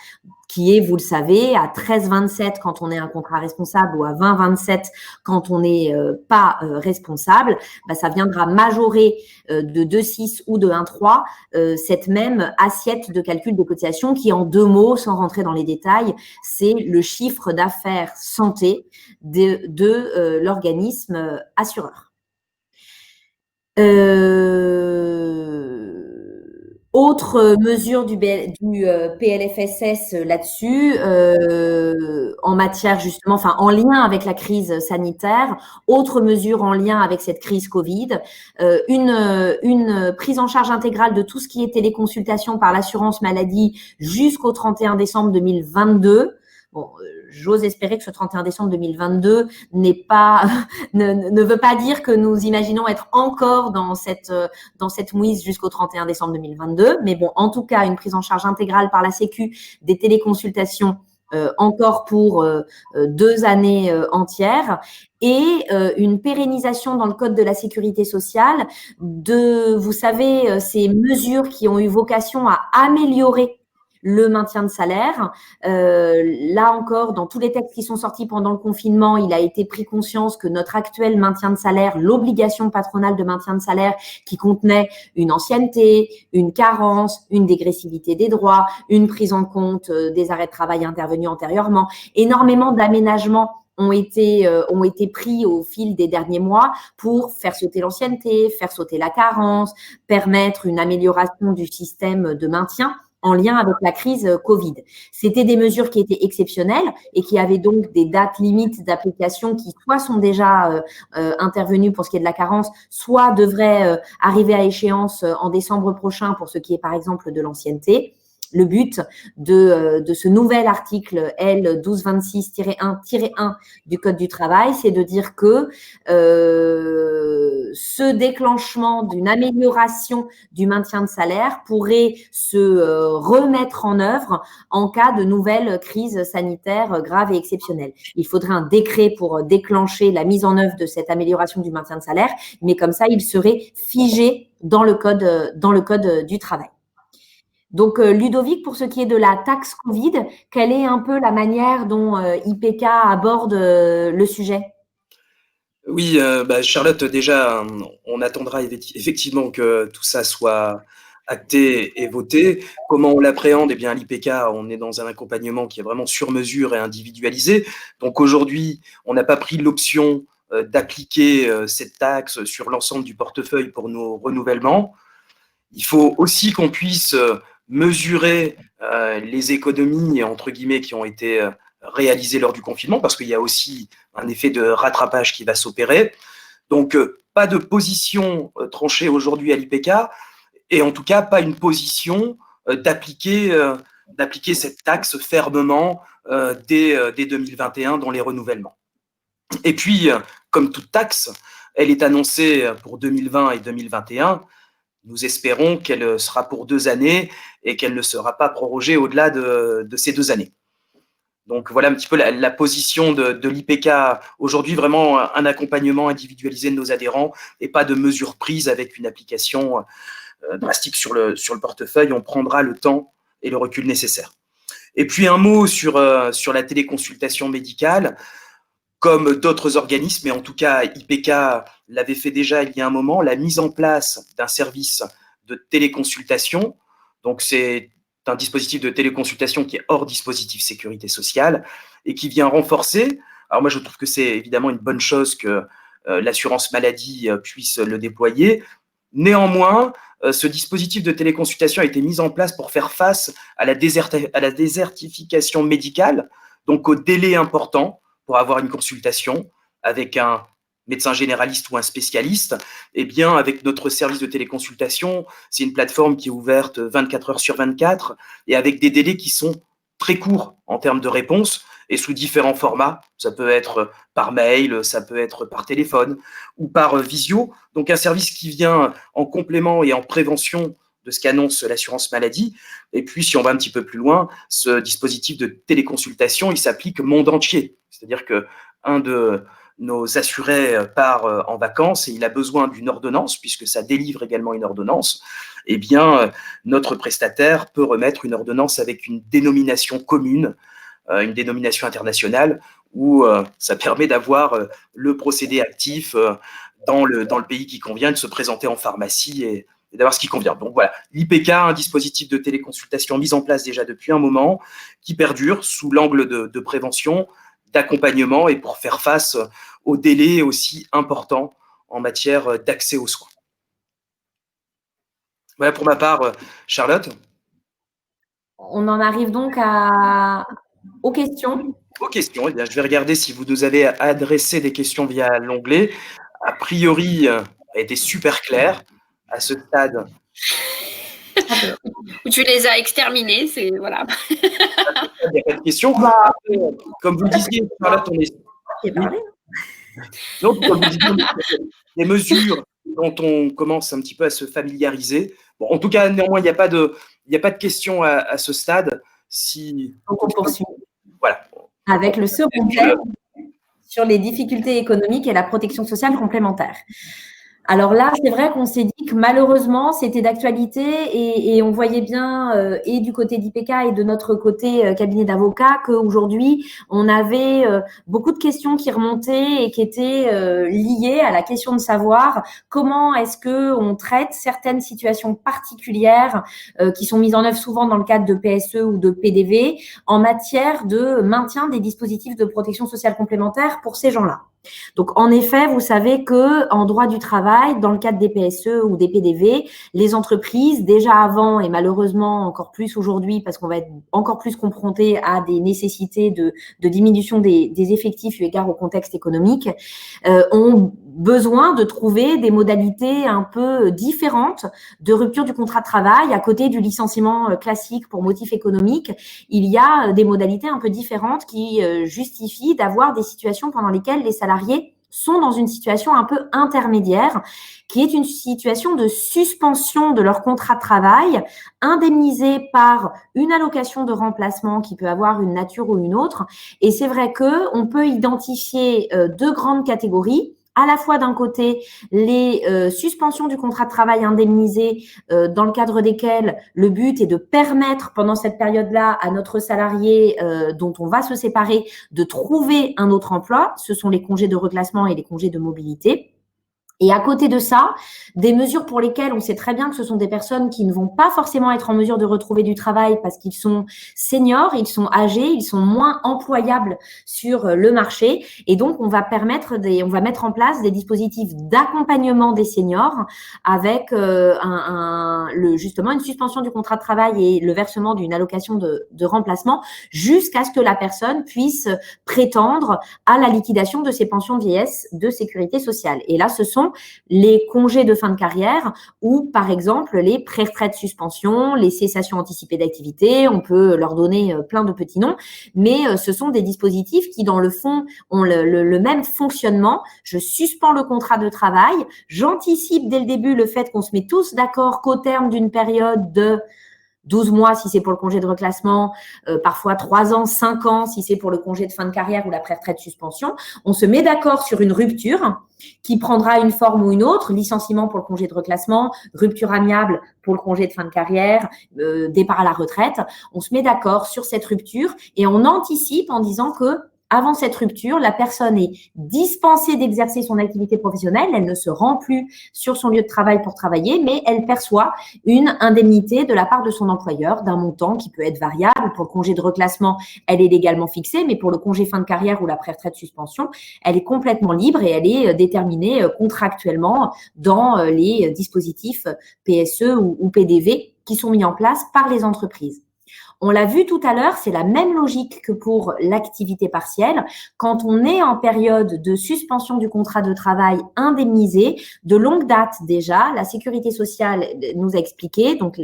qui est, vous le savez, à 13,27 quand on est un contrat responsable ou à 20,27 quand on n'est pas responsable, ça viendra majorer de 2,6 ou de 1,3 cette même assiette de calcul de cotisation qui, en 2 mots, sans rentrer dans les détails, c'est le chiffre d'affaires santé de l'organisme assureur. Autre mesure du PLFSS là-dessus, en matière justement, enfin en lien avec la crise sanitaire, autre mesure en lien avec cette crise Covid, une prise en charge intégrale de tout ce qui est téléconsultation par l'assurance maladie jusqu'au 31 décembre 2022. Bon, j'ose espérer que ce 31 décembre 2022 n'est pas, ne veut pas dire que nous imaginons être encore dans cette mouise jusqu'au 31 décembre 2022. Mais bon, en tout cas, une prise en charge intégrale par la Sécu des téléconsultations encore pour 2 années entières et une pérennisation dans le code de la sécurité sociale de, vous savez, ces mesures qui ont eu vocation à améliorer le maintien de salaire. Là encore, dans tous les textes qui sont sortis pendant le confinement, il a été pris conscience que notre actuel maintien de salaire, l'obligation patronale de maintien de salaire qui contenait une ancienneté, une carence, une dégressivité des droits, une prise en compte des arrêts de travail intervenus antérieurement, énormément d'aménagements ont été pris au fil des derniers mois pour faire sauter l'ancienneté, faire sauter la carence, permettre une amélioration du système de maintien en lien avec la crise Covid. C'était des mesures qui étaient exceptionnelles et qui avaient donc des dates limites d'application qui soit sont déjà intervenues pour ce qui est de la carence, soit devraient arriver à échéance en décembre prochain pour ce qui est par exemple de l'ancienneté. Le but de ce nouvel article L 1226-1-1 du Code du travail, c'est de dire que ce déclenchement d'une amélioration du maintien de salaire pourrait se remettre en œuvre en cas de nouvelles crises sanitaires graves et exceptionnelles. Il faudrait un décret pour déclencher la mise en œuvre de cette amélioration du maintien de salaire, mais comme ça, il serait figé dans le code du travail. Donc, Ludovic, pour ce qui est de la taxe Covid, quelle est un peu la manière dont IPK aborde le sujet ? Oui, Charlotte, déjà, on attendra effectivement que tout ça soit acté et voté. Comment on l'appréhende ? Eh bien, à l'IPK, on est dans un accompagnement qui est vraiment sur mesure et individualisé. Donc aujourd'hui, on n'a pas pris l'option d'appliquer cette taxe sur l'ensemble du portefeuille pour nos renouvellements. Il faut aussi qu'on puisse mesurer les économies, entre guillemets, qui ont été réalisées lors du confinement, parce qu'il y a aussi un effet de rattrapage qui va s'opérer. Donc, pas de position tranchée aujourd'hui à l'IPK, et en tout cas, pas une position d'appliquer cette taxe fermement dès 2021 dans les renouvellements. Et puis, comme toute taxe, elle est annoncée pour 2020 et 2021. Nous espérons qu'elle sera pour 2 années et qu'elle ne sera pas prorogée au-delà de ces 2 années. Donc voilà un petit peu la position de l'IPK aujourd'hui, vraiment un accompagnement individualisé de nos adhérents et pas de mesures prises avec une application drastique sur le portefeuille. On prendra le temps et le recul nécessaire. Et puis un mot sur la téléconsultation médicale. Comme d'autres organismes, mais en tout cas IPK l'avait fait déjà il y a un moment, la mise en place d'un service de téléconsultation. Donc c'est un dispositif de téléconsultation qui est hors dispositif sécurité sociale et qui vient renforcer. Alors moi je trouve que c'est évidemment une bonne chose que l'assurance maladie puisse le déployer. Néanmoins, ce dispositif de téléconsultation a été mis en place pour faire face à la désertification médicale, donc au délai important pour avoir une consultation avec un médecin généraliste ou un spécialiste. Eh bien, avec notre service de téléconsultation, c'est une plateforme qui est ouverte 24 heures sur 24 et avec des délais qui sont très courts en termes de réponse et sous différents formats. Ça peut être par mail, ça peut être par téléphone ou par visio. Donc, un service qui vient en complément et en prévention de ce qu'annonce l'assurance maladie. Et puis, si on va un petit peu plus loin, ce dispositif de téléconsultation, il s'applique au monde entier. C'est-à-dire qu'un de nos assurés part en vacances et il a besoin d'une ordonnance, puisque ça délivre également une ordonnance. eh bien, notre prestataire peut remettre une ordonnance avec une dénomination commune, une dénomination internationale, où ça permet d'avoir le procédé actif dans le pays qui convient, de se présenter en pharmacie et d'avoir ce qui convient. Donc voilà, l'IPK, un dispositif de téléconsultation mis en place déjà depuis un moment, qui perdure sous l'angle de prévention, d'accompagnement et pour faire face aux délais aussi importants en matière d'accès aux soins. Voilà pour ma part, Charlotte. On en arrive donc aux questions. Aux questions, eh bien, je vais regarder si vous nous avez adressé des questions via l'onglet. A priori, a été super clair à ce stade. Tu les as exterminés, c'est voilà. Il n'y a pas de questions. Après, comme vous disiez, Charlotte, on est. Donc, comme vous disiez, les mesures dont on commence un petit peu à se familiariser. Bon, en tout cas, néanmoins, il n'y a pas de questions à ce stade. Donc, on poursuit. Voilà. Avec le second thème sur les difficultés économiques et la protection sociale complémentaire. Alors là, c'est vrai qu'on s'est dit que malheureusement, c'était d'actualité et on voyait bien, et du côté d'IPK et de notre côté cabinet d'avocats, qu'aujourd'hui, on avait beaucoup de questions qui remontaient et qui étaient liées à la question de savoir comment est-ce qu'on traite certaines situations particulières qui sont mises en œuvre souvent dans le cadre de PSE ou de PDV en matière de maintien des dispositifs de protection sociale complémentaire pour ces gens-là. Donc, en effet, vous savez que en droit du travail, dans le cadre des PSE ou des PDV, les entreprises, déjà avant et malheureusement encore plus aujourd'hui, parce qu'on va être encore plus confronté à des nécessités de diminution des effectifs eu égard au contexte économique, ont besoin de trouver des modalités un peu différentes de rupture du contrat de travail. À côté du licenciement classique pour motif économique, il y a des modalités un peu différentes qui justifient d'avoir des situations pendant lesquelles les salariés sont dans une situation un peu intermédiaire, qui est une situation de suspension de leur contrat de travail, indemnisée par une allocation de remplacement qui peut avoir une nature ou une autre. Et c'est vrai qu'on peut identifier deux grandes catégories. À la fois d'un côté les suspensions du contrat de travail indemnisé dans le cadre desquelles le but est de permettre pendant cette période-là à notre salarié dont on va se séparer de trouver un autre emploi. Ce sont les congés de reclassement et les congés de mobilité. Et à côté de ça, des mesures pour lesquelles on sait très bien que ce sont des personnes qui ne vont pas forcément être en mesure de retrouver du travail parce qu'ils sont seniors, ils sont âgés, ils sont moins employables sur le marché. Et donc, on va mettre en place des dispositifs d'accompagnement des seniors avec justement une suspension du contrat de travail et le versement d'une allocation de remplacement jusqu'à ce que la personne puisse prétendre à la liquidation de ses pensions de vieillesse de sécurité sociale. Et là, ce sont les congés de fin de carrière ou, par exemple, les pré-retraite suspension, les cessations anticipées d'activité. On peut leur donner plein de petits noms, mais ce sont des dispositifs qui, dans le fond, ont le même fonctionnement. Je suspends le contrat de travail, j'anticipe dès le début le fait qu'on se met tous d'accord qu'au terme d'une période de 12 mois si c'est pour le congé de reclassement, parfois 3 ans, 5 ans si c'est pour le congé de fin de carrière ou la pré-retraite suspension. On se met d'accord sur une rupture qui prendra une forme ou une autre, licenciement pour le congé de reclassement, rupture amiable pour le congé de fin de carrière, départ à la retraite. On se met d'accord sur cette rupture et on anticipe en disant que avant cette rupture, la personne est dispensée d'exercer son activité professionnelle. Elle ne se rend plus sur son lieu de travail pour travailler, mais elle perçoit une indemnité de la part de son employeur d'un montant qui peut être variable. Pour le congé de reclassement, elle est légalement fixée, mais pour le congé fin de carrière ou la pré-retraite suspension, elle est complètement libre et elle est déterminée contractuellement dans les dispositifs PSE ou PDV qui sont mis en place par les entreprises. On l'a vu tout à l'heure, c'est la même logique que pour l'activité partielle. Quand on est en période de suspension du contrat de travail indemnisé, de longue date déjà, la Sécurité sociale nous a expliqué donc,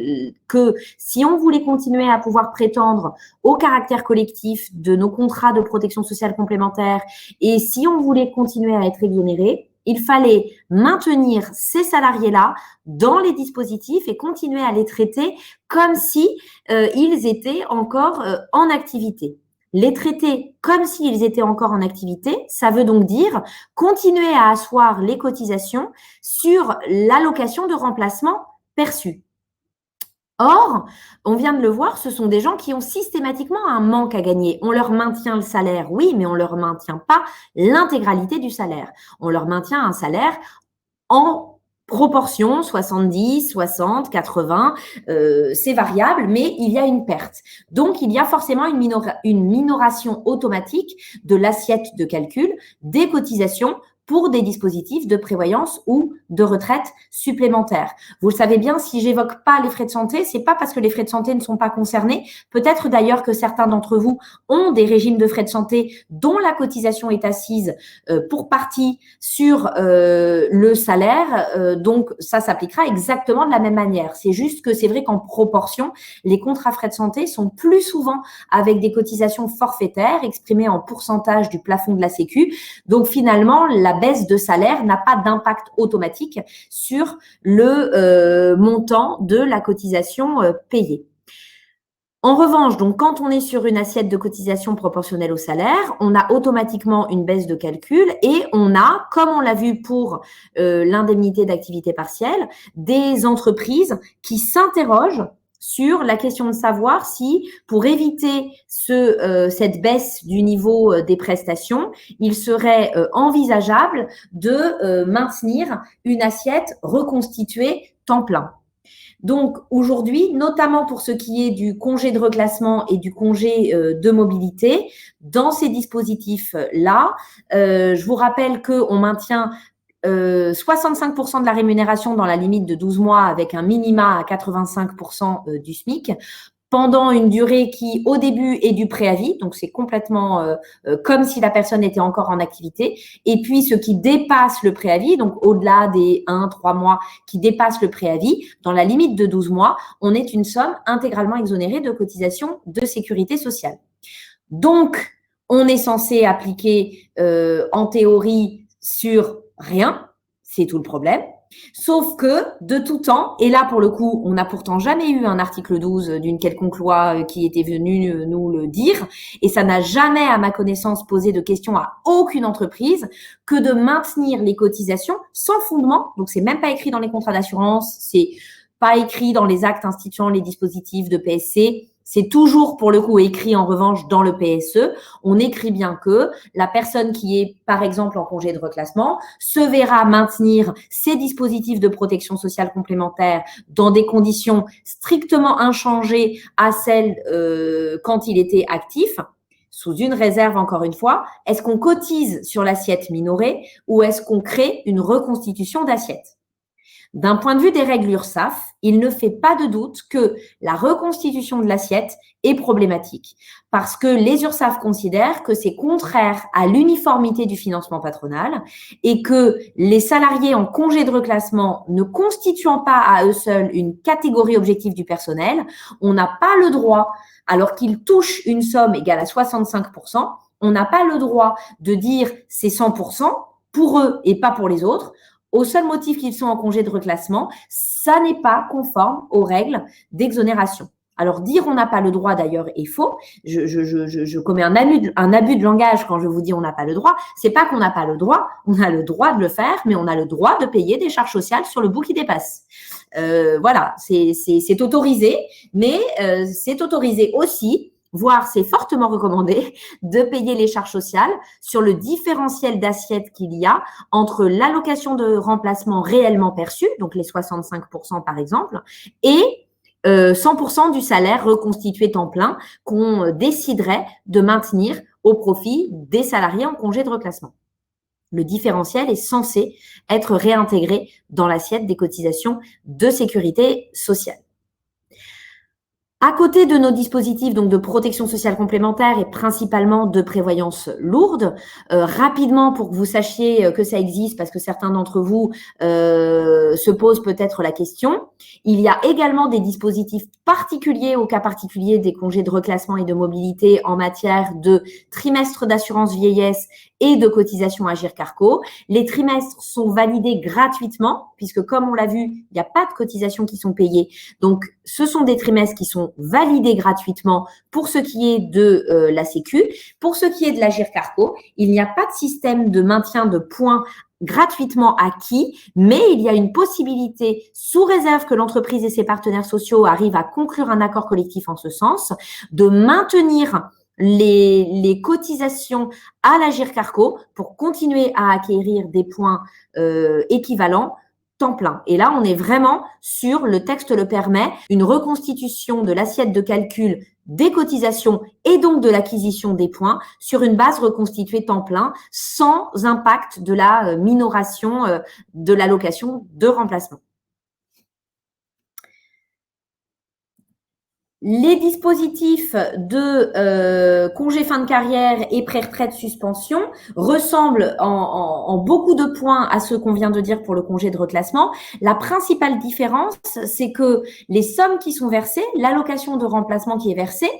que si on voulait continuer à pouvoir prétendre au caractère collectif de nos contrats de protection sociale complémentaire et si on voulait continuer à être exonéré, il fallait maintenir ces salariés-là dans les dispositifs et continuer à les traiter comme si ils étaient encore en activité. Les traiter comme s'ils étaient encore en activité, ça veut donc dire continuer à asseoir les cotisations sur l'allocation de remplacement perçue. Or, on vient de le voir, ce sont des gens qui ont systématiquement un manque à gagner. On leur maintient le salaire, oui, mais on leur maintient pas l'intégralité du salaire. On leur maintient un salaire en proportion, 70, 60, 80, c'est variable, mais il y a une perte. Donc, il y a forcément une minoration automatique de l'assiette de calcul des cotisations pour des dispositifs de prévoyance ou de retraite supplémentaires. Vous le savez bien, si j'évoque pas les frais de santé, c'est pas parce que les frais de santé ne sont pas concernés. Peut-être d'ailleurs que certains d'entre vous ont des régimes de frais de santé dont la cotisation est assise pour partie sur le salaire. Donc, ça s'appliquera exactement de la même manière. C'est juste que c'est vrai qu'en proportion, les contrats frais de santé sont plus souvent avec des cotisations forfaitaires exprimées en pourcentage du plafond de la Sécu. Donc, finalement, la baisse de salaire n'a pas d'impact automatique sur le montant de la cotisation payée. En revanche, donc, quand on est sur une assiette de cotisation proportionnelle au salaire, on a automatiquement une baisse de calcul et on a, comme on l'a vu pour l'indemnité d'activité partielle, des entreprises qui s'interrogent sur la question de savoir si, pour éviter cette baisse du niveau des prestations, il serait envisageable de maintenir une assiette reconstituée temps plein. Donc, aujourd'hui, notamment pour ce qui est du congé de reclassement et du congé de mobilité, dans ces dispositifs-là, je vous rappelle qu'on maintient 65% de la rémunération dans la limite de 12 mois avec un minima à 85% du SMIC pendant une durée qui, au début, est du préavis. Donc, c'est complètement comme si la personne était encore en activité. Et puis, ce qui dépasse le préavis, donc au-delà des 1-3 mois qui dépassent le préavis, dans la limite de 12 mois, on est une somme intégralement exonérée de cotisation de sécurité sociale. Donc, on est censé appliquer en théorie sur rien, c'est tout le problème. Sauf que, de tout temps, et là pour le coup, on n'a pourtant jamais eu un article 12 d'une quelconque loi qui était venu nous le dire, et ça n'a jamais, à ma connaissance, posé de question à aucune entreprise que de maintenir les cotisations sans fondement. Donc, c'est même pas écrit dans les contrats d'assurance, c'est pas écrit dans les actes instituant les dispositifs de PSC. C'est toujours, pour le coup, écrit en revanche dans le PSE. On écrit bien que la personne qui est, par exemple, en congé de reclassement se verra maintenir ses dispositifs de protection sociale complémentaire dans des conditions strictement inchangées à celles quand il était actif, sous une réserve, encore une fois. Est-ce qu'on cotise sur l'assiette minorée ou est-ce qu'on crée une reconstitution d'assiette ? D'un point de vue des règles URSSAF, il ne fait pas de doute que la reconstitution de l'assiette est problématique parce que les URSSAF considèrent que c'est contraire à l'uniformité du financement patronal et que les salariés en congé de reclassement ne constituant pas à eux seuls une catégorie objective du personnel, on n'a pas le droit, alors qu'ils touchent une somme égale à 65%, on n'a pas le droit de dire c'est 100% pour eux et pas pour les autres. Au seul motif qu'ils sont en congé de reclassement, ça n'est pas conforme aux règles d'exonération. Alors, dire on n'a pas le droit, d'ailleurs, est faux. Je commets un abus de langage quand je vous dis on n'a pas le droit. C'est pas qu'on n'a pas le droit, on a le droit de le faire, mais on a le droit de payer des charges sociales sur le bout qui dépasse. Voilà, c'est autorisé, mais c'est autorisé aussi, voire c'est fortement recommandé, de payer les charges sociales sur le différentiel d'assiette qu'il y a entre l'allocation de remplacement réellement perçue, donc les 65% par exemple, et 100% du salaire reconstitué temps plein qu'on déciderait de maintenir au profit des salariés en congé de reclassement. Le différentiel est censé être réintégré dans l'assiette des cotisations de sécurité sociale. À côté de nos dispositifs donc de protection sociale complémentaire et principalement de prévoyance lourde, rapidement pour que vous sachiez que ça existe parce que certains d'entre vous se posent peut-être la question, il y a également des dispositifs particuliers au cas particulier des congés de reclassement et de mobilité en matière de trimestre d'assurance vieillesse et de cotisation Agirc-Arrco. Les trimestres sont validés gratuitement puisque comme on l'a vu, il n'y a pas de cotisations qui sont payées. Donc, ce sont des trimestres qui sont validés gratuitement pour ce qui est de la Sécu. Pour ce qui est de l'Agirc-Arrco, il n'y a pas de système de maintien de points gratuitement acquis, mais il y a une possibilité, sous réserve que l'entreprise et ses partenaires sociaux arrivent à conclure un accord collectif en ce sens, de maintenir les cotisations à l'Agirc Arrco pour continuer à acquérir des points équivalents temps plein. Et là, on est vraiment sur, le texte le permet, une reconstitution de l'assiette de calcul des cotisations et donc de l'acquisition des points sur une base reconstituée temps plein sans impact de la minoration de l'allocation de remplacement. Les dispositifs de congé fin de carrière et pré-retraite suspension ressemblent en beaucoup de points à ceux qu'on vient de dire pour le congé de reclassement. La principale différence, c'est que les sommes qui sont versées, l'allocation de remplacement qui est versée,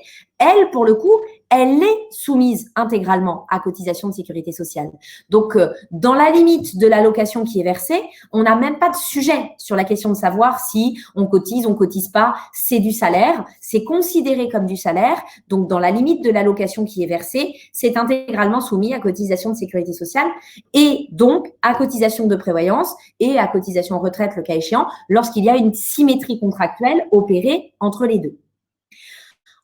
elle, pour le coup, elle est soumise intégralement à cotisation de sécurité sociale. Donc, dans la limite de l'allocation qui est versée, on n'a même pas de sujet sur la question de savoir si on cotise pas, c'est du salaire, c'est considéré comme du salaire. Donc, dans la limite de l'allocation qui est versée, c'est intégralement soumis à cotisation de sécurité sociale et donc à cotisation de prévoyance et à cotisation retraite, le cas échéant, lorsqu'il y a une symétrie contractuelle opérée entre les deux.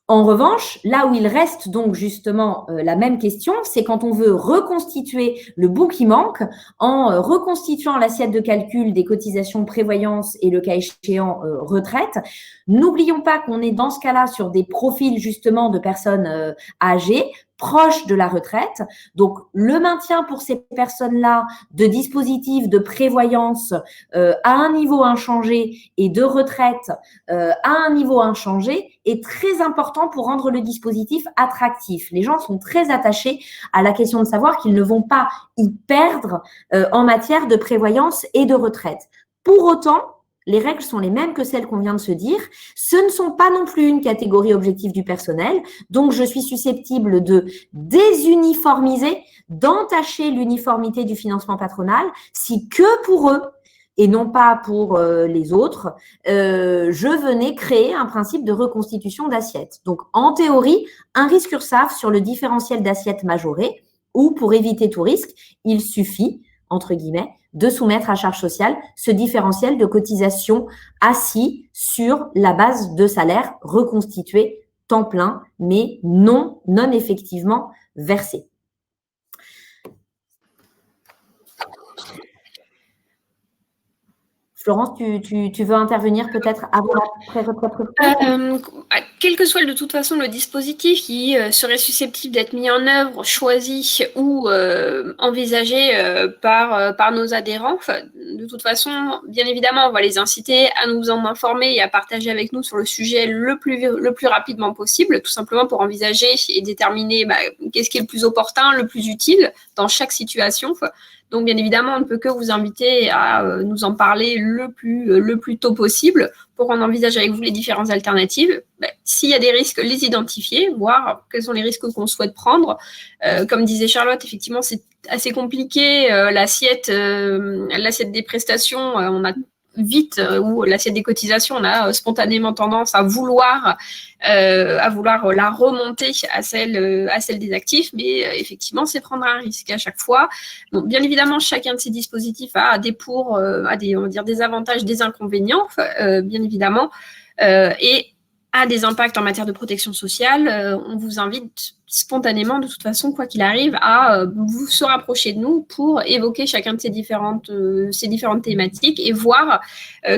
En revanche, là où il reste donc justement la même question, c'est quand on veut reconstituer le bout qui manque en reconstituant l'assiette de calcul des cotisations prévoyance et le cas échéant retraite. N'oublions pas qu'on est dans ce cas-là sur des profils justement de personnes âgées, proches de la retraite. Donc, le maintien pour ces personnes-là de dispositifs de prévoyance à un niveau inchangé et de retraite à un niveau inchangé est très important pour rendre le dispositif attractif. Les gens sont très attachés à la question de savoir qu'ils ne vont pas y perdre en matière de prévoyance et de retraite. Pour autant, les règles sont les mêmes que celles qu'on vient de se dire. Ce ne sont pas non plus une catégorie objective du personnel. Donc, je suis susceptible de désuniformiser, d'entacher l'uniformité du financement patronal si que pour eux, et non pas pour les autres, je venais créer un principe de reconstitution d'assiette. Donc, en théorie, un risque URSSAF sur le différentiel d'assiette majoré, ou pour éviter tout risque, il suffit, entre guillemets, de soumettre à charge sociale ce différentiel de cotisation assis sur la base de salaire reconstitué temps plein, mais non effectivement versé. Florence, tu veux intervenir peut-être avant la pré-retraite? Quel que soit de toute façon le dispositif qui serait susceptible d'être mis en œuvre, choisi ou envisagé par nos adhérents, de toute façon, bien évidemment, on va les inciter à nous en informer et à partager avec nous sur le sujet le plus rapidement possible, tout simplement pour envisager et déterminer qu'est-ce qui est le plus opportun, le plus utile dans chaque situation. Donc, bien évidemment, on ne peut que vous inviter à nous en parler le plus tôt possible pour qu'on envisage avec vous les différentes alternatives. S'il y a des risques, les identifier, voir quels sont les risques qu'on souhaite prendre. Comme disait Charlotte, effectivement, c'est assez compliqué. L'assiette des prestations, on a vite, ou l'assiette des cotisations, on a spontanément tendance à vouloir la remonter à celle des actifs, mais effectivement, c'est prendre un risque à chaque fois. Donc, bien évidemment, chacun de ces dispositifs a des avantages, des inconvénients, bien évidemment, et a des impacts en matière de protection sociale. On vous invite spontanément, de toute façon, quoi qu'il arrive, à vous se rapprocher de nous pour évoquer chacun de ces différentes thématiques et voir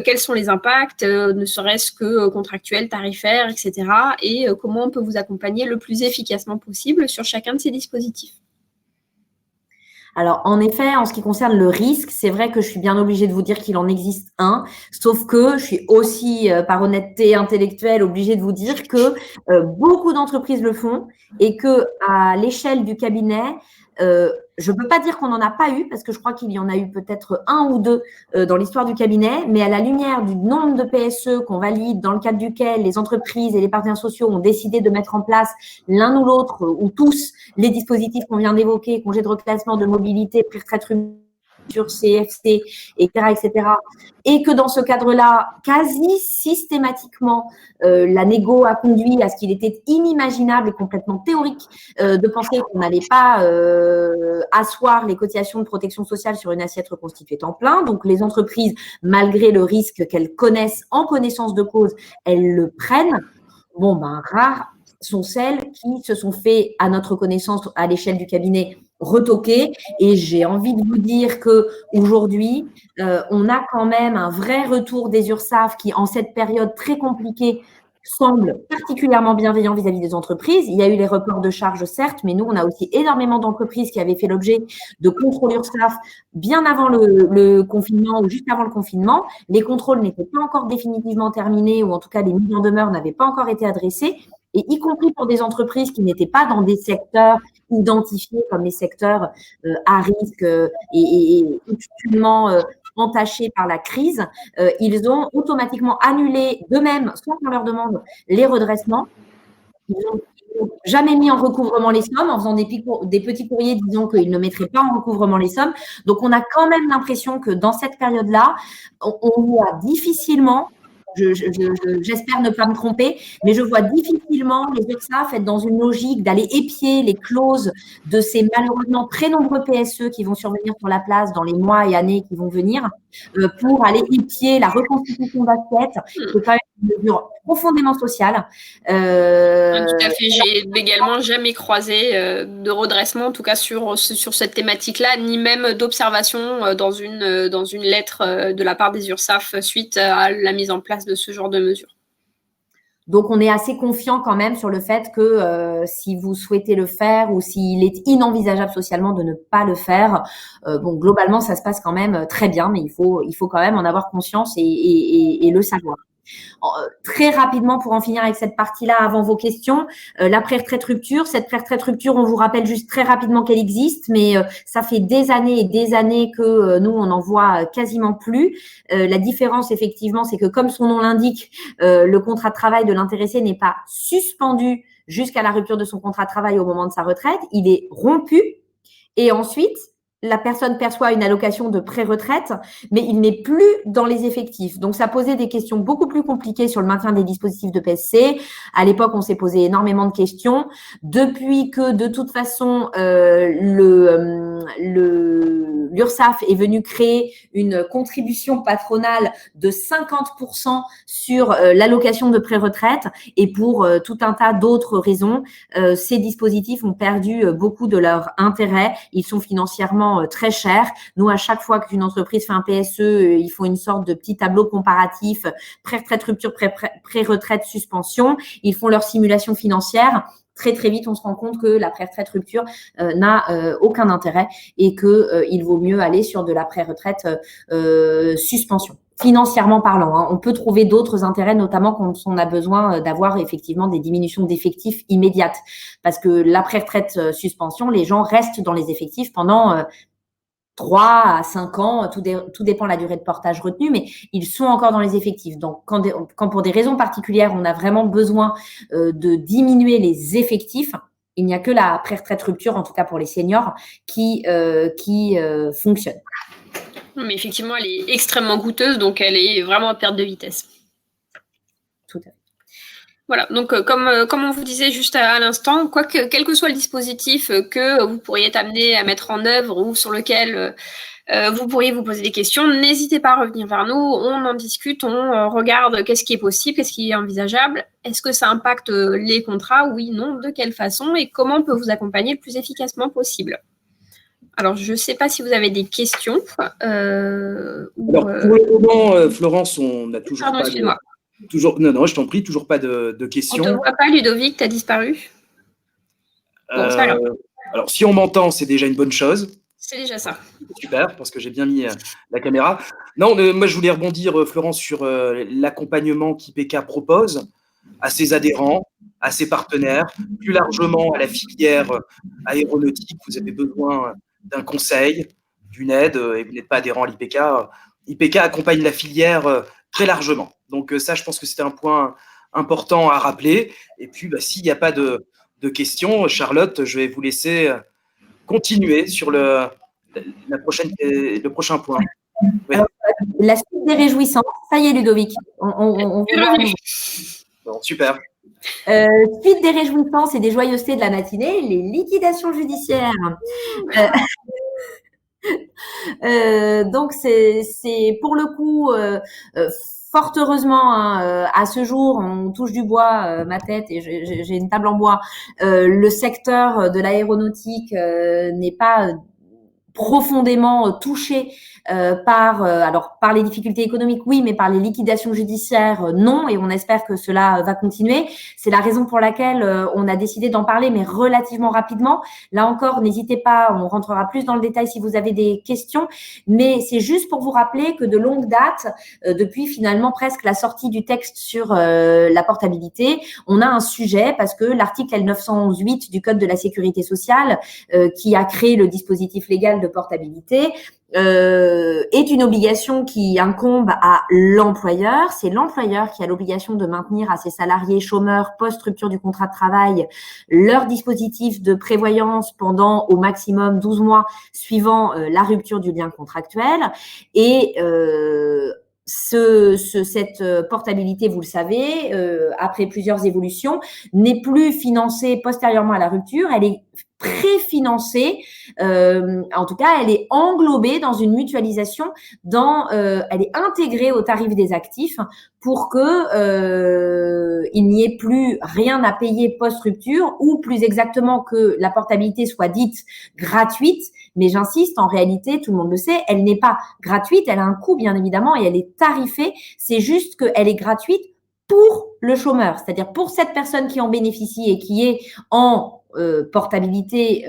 quels sont les impacts, ne serait-ce que contractuels, tarifaires, etc. et comment on peut vous accompagner le plus efficacement possible sur chacun de ces dispositifs. Alors, en effet, en ce qui concerne le risque, c'est vrai que je suis bien obligée de vous dire qu'il en existe un, sauf que je suis aussi, par honnêteté intellectuelle, obligée de vous dire que beaucoup d'entreprises le font et que à l'échelle du cabinet, je ne peux pas dire qu'on n'en a pas eu, parce que je crois qu'il y en a eu peut-être un ou deux dans l'histoire du cabinet, mais à la lumière du nombre de PSE qu'on valide, dans le cadre duquel les entreprises et les partenaires sociaux ont décidé de mettre en place l'un ou l'autre, ou tous, les dispositifs qu'on vient d'évoquer, congé de reclassement, de mobilité, pré-retraite sur CFC, etc., et que dans ce cadre-là, quasi systématiquement, la négo a conduit à ce qu'il était inimaginable et complètement théorique de penser qu'on n'allait pas asseoir les cotisations de protection sociale sur une assiette reconstituée temps plein. Donc, les entreprises, malgré le risque qu'elles connaissent en connaissance de cause, elles le prennent. Bon, rares sont celles qui se sont fait, à notre connaissance, à l'échelle du cabinet, retoquer. Et j'ai envie de vous dire qu'aujourd'hui, on a quand même un vrai retour des URSSAF qui, en cette période très compliquée, semble particulièrement bienveillant vis-à-vis des entreprises. Il y a eu les reports de charges, certes, mais nous, on a aussi énormément d'entreprises qui avaient fait l'objet de contrôles URSSAF bien avant le confinement ou juste avant le confinement. Les contrôles n'étaient pas encore définitivement terminés, ou en tout cas, les mises en demeure n'avaient pas encore été adressées, et y compris pour des entreprises qui n'étaient pas dans des secteurs identifiés comme les secteurs à risque et extrêmement entachés par la crise, ils ont automatiquement annulé d'eux-mêmes, sans qu'on leur demande, les redressements. Ils n'ont jamais mis en recouvrement les sommes, en faisant des petits courriers disant qu'ils ne mettraient pas en recouvrement les sommes. Donc, on a quand même l'impression que dans cette période-là, on voit difficilement, j'espère ne pas me tromper, mais je vois difficilement les URSSAF être dans une logique d'aller épier les clauses de ces malheureusement très nombreux PSE qui vont survenir sur la place dans les mois et années qui vont venir, pour aller épier la reconstitution d'assiettes, qui est quand même une mesure profondément sociale. Tout à fait. J'ai également jamais croisé de redressement, en tout cas sur cette thématique-là, ni même d'observation dans une lettre de la part des URSSAF suite à la mise en place de ce genre de mesures. Donc, on est assez confiant quand même sur le fait que si vous souhaitez le faire ou s'il est inenvisageable socialement de ne pas le faire, globalement, ça se passe quand même très bien, mais il faut quand même en avoir conscience et le savoir. Très rapidement, pour en finir avec cette partie-là, avant vos questions, la pré-retraite rupture. Cette pré-retraite rupture, on vous rappelle juste très rapidement qu'elle existe, mais ça fait des années et des années que nous, on n'en voit quasiment plus. La différence, effectivement, c'est que comme son nom l'indique, le contrat de travail de l'intéressé n'est pas suspendu jusqu'à la rupture de son contrat de travail au moment de sa retraite. Il est rompu et ensuite, la personne perçoit une allocation de pré-retraite, mais il n'est plus dans les effectifs. Donc, ça posait des questions beaucoup plus compliquées sur le maintien des dispositifs de PSC. À l'époque, on s'est posé énormément de questions. Depuis que, de toute façon, l'URSSAF est venu créer une contribution patronale de 50% sur l'allocation de pré-retraite, et pour tout un tas d'autres raisons, ces dispositifs ont perdu beaucoup de leur intérêt. Ils sont financièrement très cher. Nous, à chaque fois qu'une entreprise fait un PSE, ils font une sorte de petit tableau comparatif, pré-retraite rupture, pré-retraite suspension. Ils font leur simulation financière. Très, très vite, on se rend compte que la pré-retraite rupture n'a aucun intérêt et qu'il vaut mieux aller sur de la pré-retraite suspension. Financièrement parlant, hein, on peut trouver d'autres intérêts, notamment quand on a besoin d'avoir effectivement des diminutions d'effectifs immédiates. Parce que la pré-retraite suspension, les gens restent dans les effectifs pendant 3 à 5 ans, tout dépend de la durée de portage retenue, mais ils sont encore dans les effectifs. Donc, quand pour des raisons particulières, on a vraiment besoin de diminuer les effectifs, il n'y a que la pré-retraite rupture, en tout cas pour les seniors, qui fonctionne. Mais effectivement, elle est extrêmement coûteuse, donc elle est vraiment à perte de vitesse. Tout à fait. Voilà, donc comme on vous disait juste à l'instant, quel que soit le dispositif que vous pourriez être amené à mettre en œuvre ou sur lequel vous pourriez vous poser des questions, n'hésitez pas à revenir vers nous, on en discute, on regarde qu'est-ce qui est possible, qu'est-ce qui est envisageable, est-ce que ça impacte les contrats, oui, non, de quelle façon et comment on peut vous accompagner le plus efficacement possible. Alors, je ne sais pas si vous avez des questions. Alors, pour le moment, Florence, on n'a toujours Pardon, pas excuse-moi. Non, je t'en prie, toujours pas de questions. On ne te voit pas, Ludovic, tu as disparu. Bon, c'est pas grave. Alors, si on m'entend, c'est déjà une bonne chose. C'est déjà ça. Super, parce que j'ai bien mis la caméra. Non, moi, je voulais rebondir, Florence, sur l'accompagnement qu'IPK propose à ses adhérents, à ses partenaires, plus largement à la filière aéronautique. Vous avez besoin d'un conseil, d'une aide, et vous n'êtes pas adhérent à l'IPK. IPK accompagne la filière très largement. Donc ça, je pense que c'était un point important à rappeler. Et puis, s'il n'y a pas de questions, Charlotte, je vais vous laisser continuer sur le prochain point. Oui. Alors, la suite des réjouissances. Ça y est, Ludovic. On Bon, super. Suite des réjouissances et des joyeusetés de la matinée, les liquidations judiciaires. Donc, c'est pour le coup, fort heureusement, hein, à ce jour, on touche du bois, ma tête, et j'ai une table en bois, le secteur de l'aéronautique n'est pas profondément touché par les difficultés économiques, oui, mais par les liquidations judiciaires, non, et on espère que cela va continuer. C'est la raison pour laquelle on a décidé d'en parler, mais relativement rapidement. Là encore, n'hésitez pas, on rentrera plus dans le détail si vous avez des questions, mais c'est juste pour vous rappeler que de longue date, depuis finalement presque la sortie du texte sur la portabilité, on a un sujet parce que l'article L911-8 du Code de la sécurité sociale, qui a créé le dispositif légal de portabilité, est une obligation qui incombe à l'employeur. C'est l'employeur qui a l'obligation de maintenir à ses salariés chômeurs post-rupture du contrat de travail leur dispositif de prévoyance pendant au maximum 12 mois suivant la rupture du lien contractuel. Et cette portabilité, vous le savez, après plusieurs évolutions, n'est plus financée postérieurement à la rupture, elle est préfinancée, en tout cas, elle est englobée dans une mutualisation, elle est intégrée au tarif des actifs pour que il n'y ait plus rien à payer post-rupture, ou plus exactement que la portabilité soit dite gratuite. Mais j'insiste, en réalité, tout le monde le sait, elle n'est pas gratuite, elle a un coût bien évidemment et elle est tarifée. C'est juste qu'elle est gratuite pour le chômeur, c'est-à-dire pour cette personne qui en bénéficie et qui est en portabilité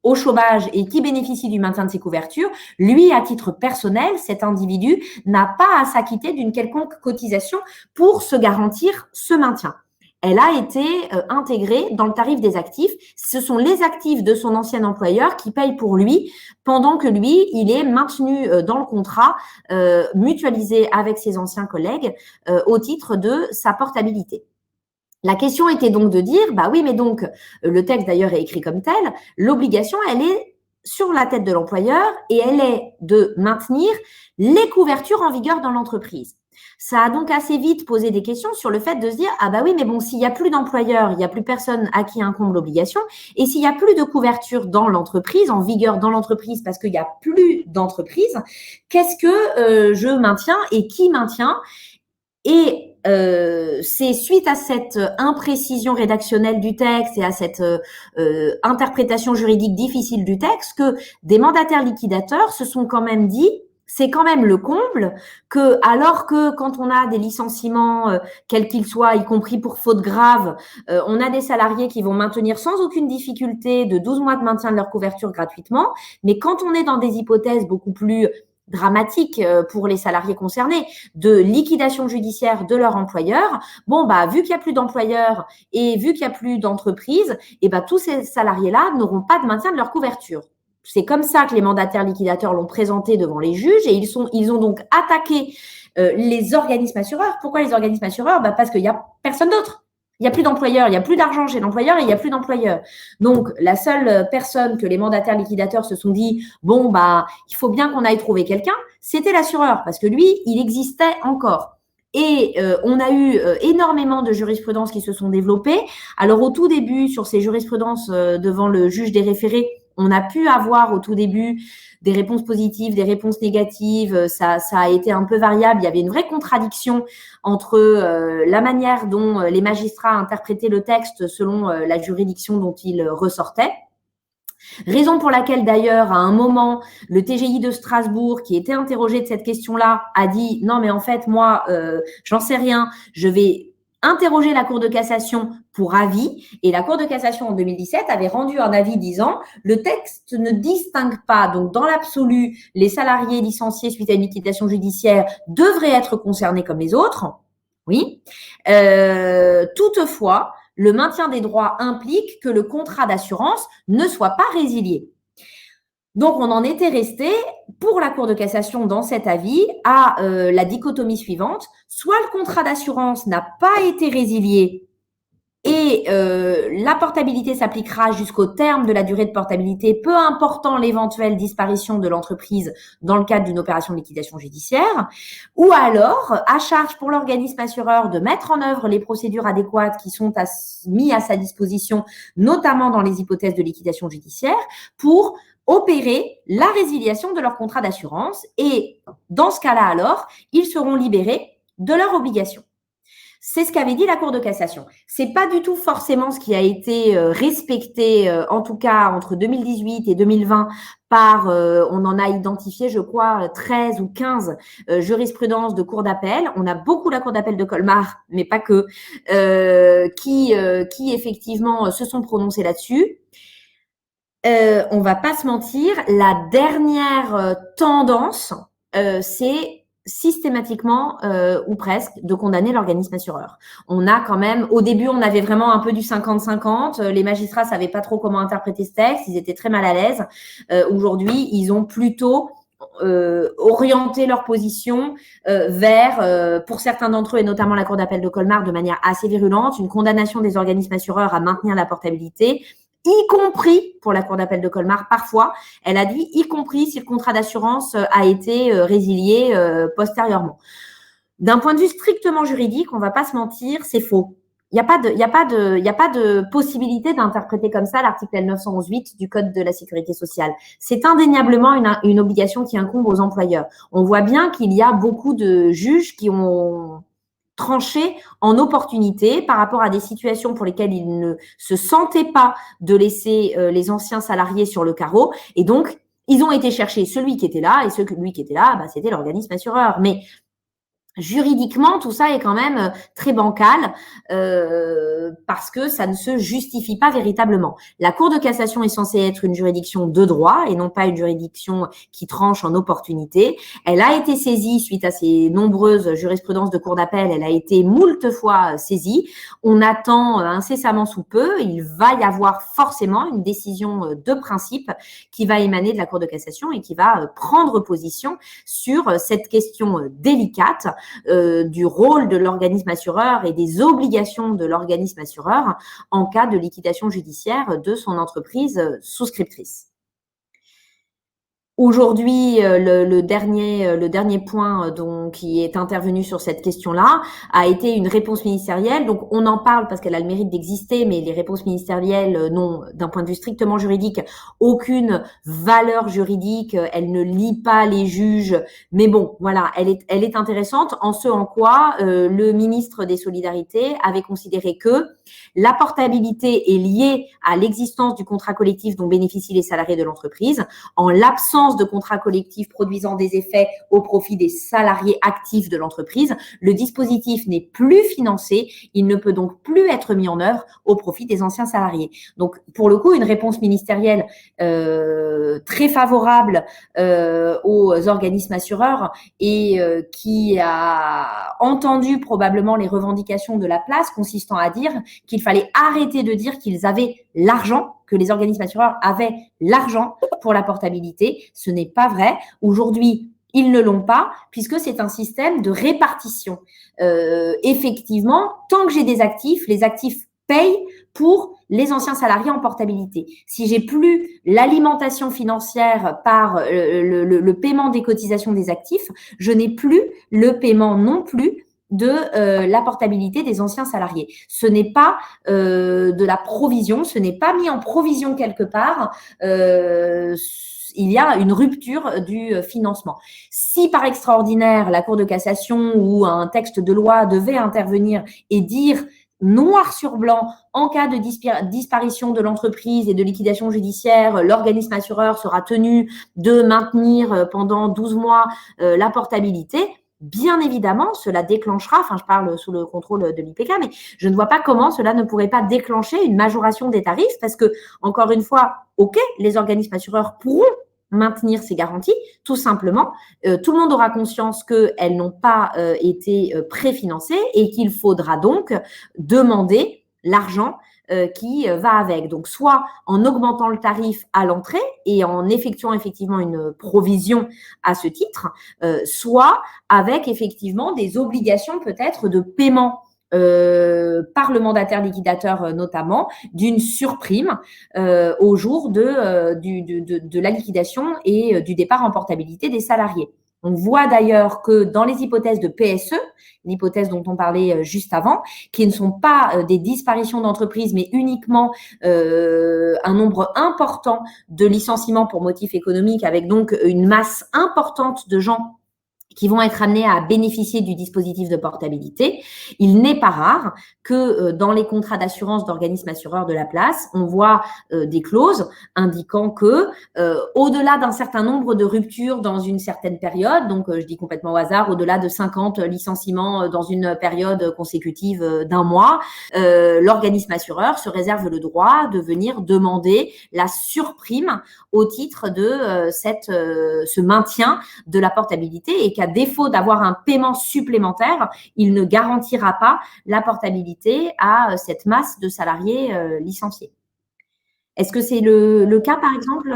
au chômage et qui bénéficie du maintien de ses couvertures. Lui, à titre personnel, cet individu n'a pas à s'acquitter d'une quelconque cotisation pour se garantir ce maintien. Elle a été intégrée dans le tarif des actifs. Ce sont les actifs de son ancien employeur qui payent pour lui, pendant que lui, il est maintenu dans le contrat, mutualisé avec ses anciens collègues au titre de sa portabilité. La question était donc de dire, bah oui, mais donc, le texte d'ailleurs est écrit comme tel, l'obligation, elle est sur la tête de l'employeur et elle est de maintenir les couvertures en vigueur dans l'entreprise. Ça a donc assez vite posé des questions sur le fait de se dire, ah bah oui, mais bon, s'il n'y a plus d'employeur, il n'y a plus personne à qui incombe l'obligation, et s'il n'y a plus de couverture dans l'entreprise, en vigueur dans l'entreprise, parce qu'il n'y a plus d'entreprise, qu'est-ce que je maintiens et qui maintient? Et c'est suite à cette imprécision rédactionnelle du texte et à cette interprétation juridique difficile du texte que des mandataires liquidateurs se sont quand même dit, c'est quand même le comble que, alors que quand on a des licenciements, quels qu'ils soient, y compris pour faute grave, on a des salariés qui vont maintenir sans aucune difficulté de 12 mois de maintien de leur couverture gratuitement, mais quand on est dans des hypothèses beaucoup plus dramatique pour les salariés concernés, de liquidation judiciaire de leur employeur, bon, bah, vu qu'il n'y a plus d'employeurs et vu qu'il n'y a plus d'entreprise, et bah, tous ces salariés-là n'auront pas de maintien de leur couverture. C'est comme ça que les mandataires liquidateurs l'ont présenté devant les juges et ils ont donc attaqué les organismes assureurs. Pourquoi les organismes assureurs? Bah, parce qu'il n'y a personne d'autre. Il n'y a plus d'employeur, il n'y a plus d'argent chez l'employeur et il n'y a plus d'employeur. Donc, la seule personne que les mandataires liquidateurs se sont dit, bon, bah, il faut bien qu'on aille trouver quelqu'un, c'était l'assureur, parce que lui, il existait encore. Et on a eu énormément de jurisprudences qui se sont développées. Alors, au tout début, sur ces jurisprudences devant le juge des référés, on a pu avoir au tout début des réponses positives, des réponses négatives, ça a été un peu variable. Il y avait une vraie contradiction entre la manière dont les magistrats interprétaient le texte selon la juridiction dont il ressortait. Raison pour laquelle d'ailleurs, à un moment, le TGI de Strasbourg, qui était interrogé de cette question-là, a dit « Non, mais en fait, moi, j'en sais rien, je vais… » interroger la Cour de cassation pour avis, et la Cour de cassation en 2017 avait rendu un avis disant le texte ne distingue pas, donc dans l'absolu, les salariés licenciés suite à une liquidation judiciaire devraient être concernés comme les autres, oui. Toutefois, le maintien des droits implique que le contrat d'assurance ne soit pas résilié. Donc, on en était resté, pour la Cour de cassation, dans cet avis, à la dichotomie suivante. Soit le contrat d'assurance n'a pas été résilié Et la portabilité s'appliquera jusqu'au terme de la durée de portabilité, peu important l'éventuelle disparition de l'entreprise dans le cadre d'une opération de liquidation judiciaire, ou alors à charge pour l'organisme assureur de mettre en œuvre les procédures adéquates qui sont mises à sa disposition, notamment dans les hypothèses de liquidation judiciaire, pour opérer la résiliation de leur contrat d'assurance. Et dans ce cas-là, alors, ils seront libérés de leurs obligations. C'est ce qu'avait dit la Cour de cassation. C'est pas du tout forcément ce qui a été respecté, en tout cas entre 2018 et 2020 par, on en a identifié, je crois, 13 ou 15 jurisprudences de cour d'appel. On a beaucoup la Cour d'appel de Colmar, mais pas que, qui effectivement se sont prononcés là-dessus. On va pas se mentir, la dernière tendance, c'est systématiquement ou presque de condamner l'organisme assureur. On a quand même, au début, on avait vraiment un peu du 50-50. Les magistrats savaient pas trop comment interpréter ce texte. Ils étaient très mal à l'aise. Aujourd'hui, ils ont plutôt orienté leur position vers, pour certains d'entre eux, et notamment la Cour d'appel de Colmar, de manière assez virulente, une condamnation des organismes assureurs à maintenir la portabilité, y compris pour la Cour d'appel de Colmar, parfois, elle a dit, y compris si le contrat d'assurance a été résilié postérieurement. D'un point de vue strictement juridique, on va pas se mentir, c'est faux. Il n'y a pas de possibilité d'interpréter comme ça l'article L911-8 du Code de la sécurité sociale. C'est indéniablement une obligation qui incombe aux employeurs. On voit bien qu'il y a beaucoup de juges qui ont tranché en opportunité par rapport à des situations pour lesquelles ils ne se sentaient pas de laisser les anciens salariés sur le carreau. Et donc, ils ont été chercher celui qui était là, et celui qui était là, bah, c'était l'organisme assureur. Mais juridiquement, tout ça est quand même très bancal parce que ça ne se justifie pas véritablement. La Cour de cassation est censée être une juridiction de droit et non pas une juridiction qui tranche en opportunité. Elle a été saisie suite à ces nombreuses jurisprudences de cour d'appel. Elle a été moult fois saisie. On attend incessamment sous peu. Il va y avoir forcément une décision de principe qui va émaner de la Cour de cassation et qui va prendre position sur cette question délicate du rôle de l'organisme assureur et des obligations de l'organisme assureur en cas de liquidation judiciaire de son entreprise souscriptrice. Aujourd'hui, le dernier point qui est intervenu sur cette question-là a été une réponse ministérielle. Donc, on en parle parce qu'elle a le mérite d'exister, mais les réponses ministérielles n'ont, d'un point de vue strictement juridique, aucune valeur juridique. Elle ne lie pas les juges. Mais bon, voilà, elle est intéressante en ce en quoi le ministre des Solidarités avait considéré que la portabilité est liée à l'existence du contrat collectif dont bénéficient les salariés de l'entreprise. En l'absence de contrat collectif produisant des effets au profit des salariés actifs de l'entreprise, le dispositif n'est plus financé, il ne peut donc plus être mis en œuvre au profit des anciens salariés. Donc, pour le coup, une réponse ministérielle très favorable aux organismes assureurs et qui a entendu probablement les revendications de la place consistant à dire qu'il fallait arrêter de dire qu'ils avaient l'argent, que les organismes assureurs avaient l'argent pour la portabilité. Ce n'est pas vrai. Aujourd'hui, ils ne l'ont pas puisque c'est un système de répartition. Effectivement, tant que j'ai des actifs, les actifs payent pour les anciens salariés en portabilité. Si j'ai plus l'alimentation financière par le paiement des cotisations des actifs, je n'ai plus le paiement non plus de la portabilité des anciens salariés. Ce n'est pas de la provision, ce n'est pas mis en provision quelque part. Il y a une rupture du financement. Si par extraordinaire, la Cour de cassation ou un texte de loi devait intervenir et dire noir sur blanc, en cas de disparition de l'entreprise et de liquidation judiciaire, l'organisme assureur sera tenu de maintenir pendant 12 mois la portabilité. Bien évidemment, cela déclenchera, enfin je parle sous le contrôle de l'IPK, mais je ne vois pas comment cela ne pourrait pas déclencher une majoration des tarifs parce que, encore une fois, ok, les organismes assureurs pourront maintenir ces garanties, tout simplement. Tout le monde aura conscience qu'elles n'ont pas été préfinancées et qu'il faudra donc demander l'argent qui va avec. Donc, soit en augmentant le tarif à l'entrée et en effectuant effectivement une provision à ce titre, soit avec effectivement des obligations peut-être de paiement par le mandataire liquidateur notamment, d'une surprime au jour de la liquidation et du départ en portabilité des salariés. On voit d'ailleurs que dans les hypothèses de PSE, l'hypothèse dont on parlait juste avant, qui ne sont pas des disparitions d'entreprises, mais uniquement un nombre important de licenciements pour motif économique, avec donc une masse importante de gens qui vont être amenés à bénéficier du dispositif de portabilité, il n'est pas rare que dans les contrats d'assurance d'organismes assureurs de la place, on voit des clauses indiquant que au-delà d'un certain nombre de ruptures dans une certaine période, donc je dis complètement au hasard, au-delà de 50 licenciements dans une période consécutive d'un mois, l'organisme assureur se réserve le droit de venir demander la surprime au titre de ce maintien de la portabilité, et qu'à défaut d'avoir un paiement supplémentaire, il ne garantira pas la portabilité à cette masse de salariés licenciés. Est-ce que c'est le cas, par exemple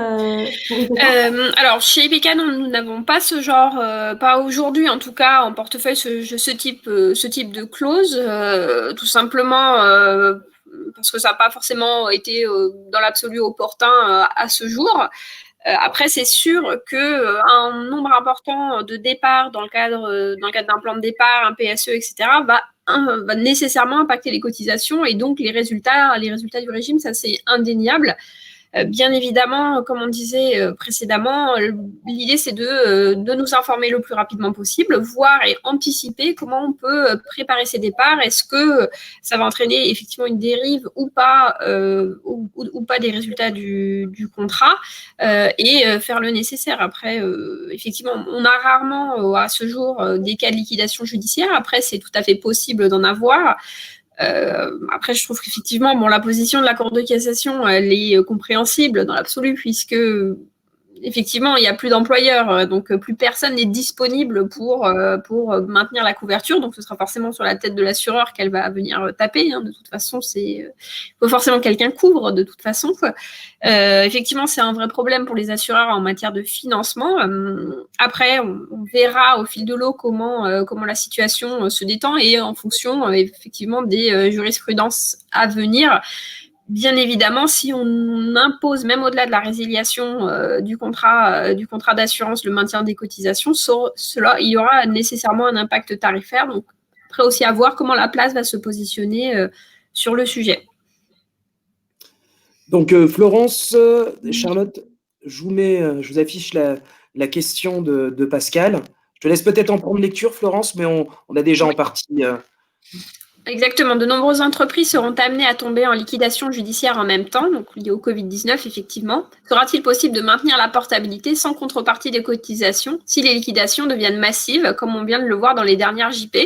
alors, chez IPK, nous n'avons pas ce genre, pas aujourd'hui en tout cas, en portefeuille, ce type de clause, tout simplement parce que ça n'a pas forcément été dans l'absolu opportun à ce jour. Après, c'est sûr que un nombre important de départs dans le cadre d'un plan de départ, un PSE, etc., va nécessairement impacter les cotisations et donc les résultats du régime, ça c'est indéniable. Bien évidemment, comme on disait précédemment, l'idée c'est de nous informer le plus rapidement possible, voir et anticiper comment on peut préparer ces départs. Est-ce que ça va entraîner effectivement une dérive ou pas, ou pas des résultats du contrat, et faire le nécessaire. Après, effectivement, on a rarement à ce jour des cas de liquidation judiciaire. Après, c'est tout à fait possible d'en avoir. Après, je trouve qu'effectivement, la position de la Cour de cassation, elle est compréhensible dans l'absolu, puisque effectivement, il n'y a plus d'employeurs, donc plus personne n'est disponible pour maintenir la couverture. Donc, ce sera forcément sur la tête de l'assureur qu'elle va venir taper. De toute façon, il faut forcément que quelqu'un couvre, de toute façon. Effectivement, c'est un vrai problème pour les assureurs en matière de financement. Après, on verra au fil de l'eau comment la situation se détend et en fonction, effectivement, des jurisprudences à venir. Bien évidemment, si on impose, même au-delà de la résiliation du contrat d'assurance, le maintien des cotisations, il y aura nécessairement un impact tarifaire. Donc, après aussi à voir comment la place va se positionner sur le sujet. Donc, Florence, Charlotte, je vous affiche la question de Pascal. Je te laisse peut-être en prendre lecture, Florence, mais on a déjà en partie... Exactement. De nombreuses entreprises seront amenées à tomber en liquidation judiciaire en même temps, donc lié au Covid-19, effectivement. Sera-t-il possible de maintenir la portabilité sans contrepartie des cotisations si les liquidations deviennent massives, comme on vient de le voir dans les dernières JP ?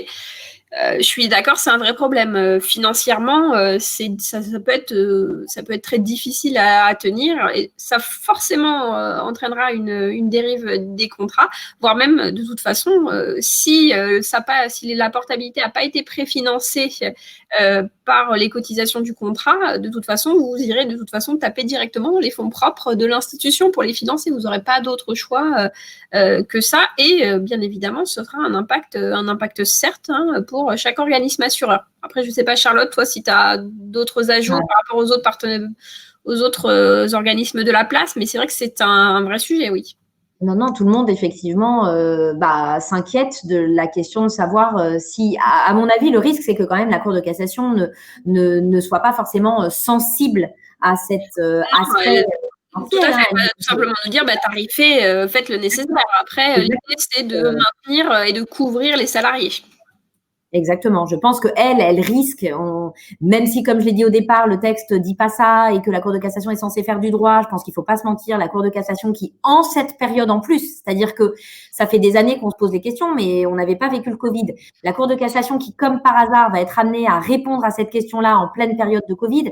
Je suis d'accord, c'est un vrai problème. Financièrement, ça peut être très difficile à tenir, et ça forcément entraînera une dérive des contrats, voire même de toute façon, si la portabilité n'a pas été préfinancée par les cotisations du contrat, de toute façon, vous irez de toute façon taper directement dans les fonds propres de l'institution pour les financer. Vous n'aurez pas d'autre choix que ça, et bien évidemment, ce sera un impact certes pour chaque organisme assureur. Après, je ne sais pas, Charlotte, toi, si tu as d'autres ajouts par rapport aux autres partenaires, aux autres organismes de la place, mais c'est vrai que c'est un vrai sujet, oui. Non, tout le monde, effectivement, s'inquiète de la question de savoir si, à mon avis, le risque, c'est que quand même la Cour de cassation ne soit pas forcément sensible à cet aspect. Tout à fait, tout simplement nous dire, tarifez, faites le nécessaire. Après, l'idée, c'est de maintenir et de couvrir les salariés. Exactement. Je pense qu'elle risque, même si, comme je l'ai dit au départ, le texte dit pas ça et que la Cour de cassation est censée faire du droit, je pense qu'il faut pas se mentir, la Cour de cassation qui, en cette période en plus, c'est-à-dire que ça fait des années qu'on se pose des questions, mais on n'avait pas vécu le Covid. La Cour de cassation qui, comme par hasard, va être amenée à répondre à cette question-là en pleine période de Covid.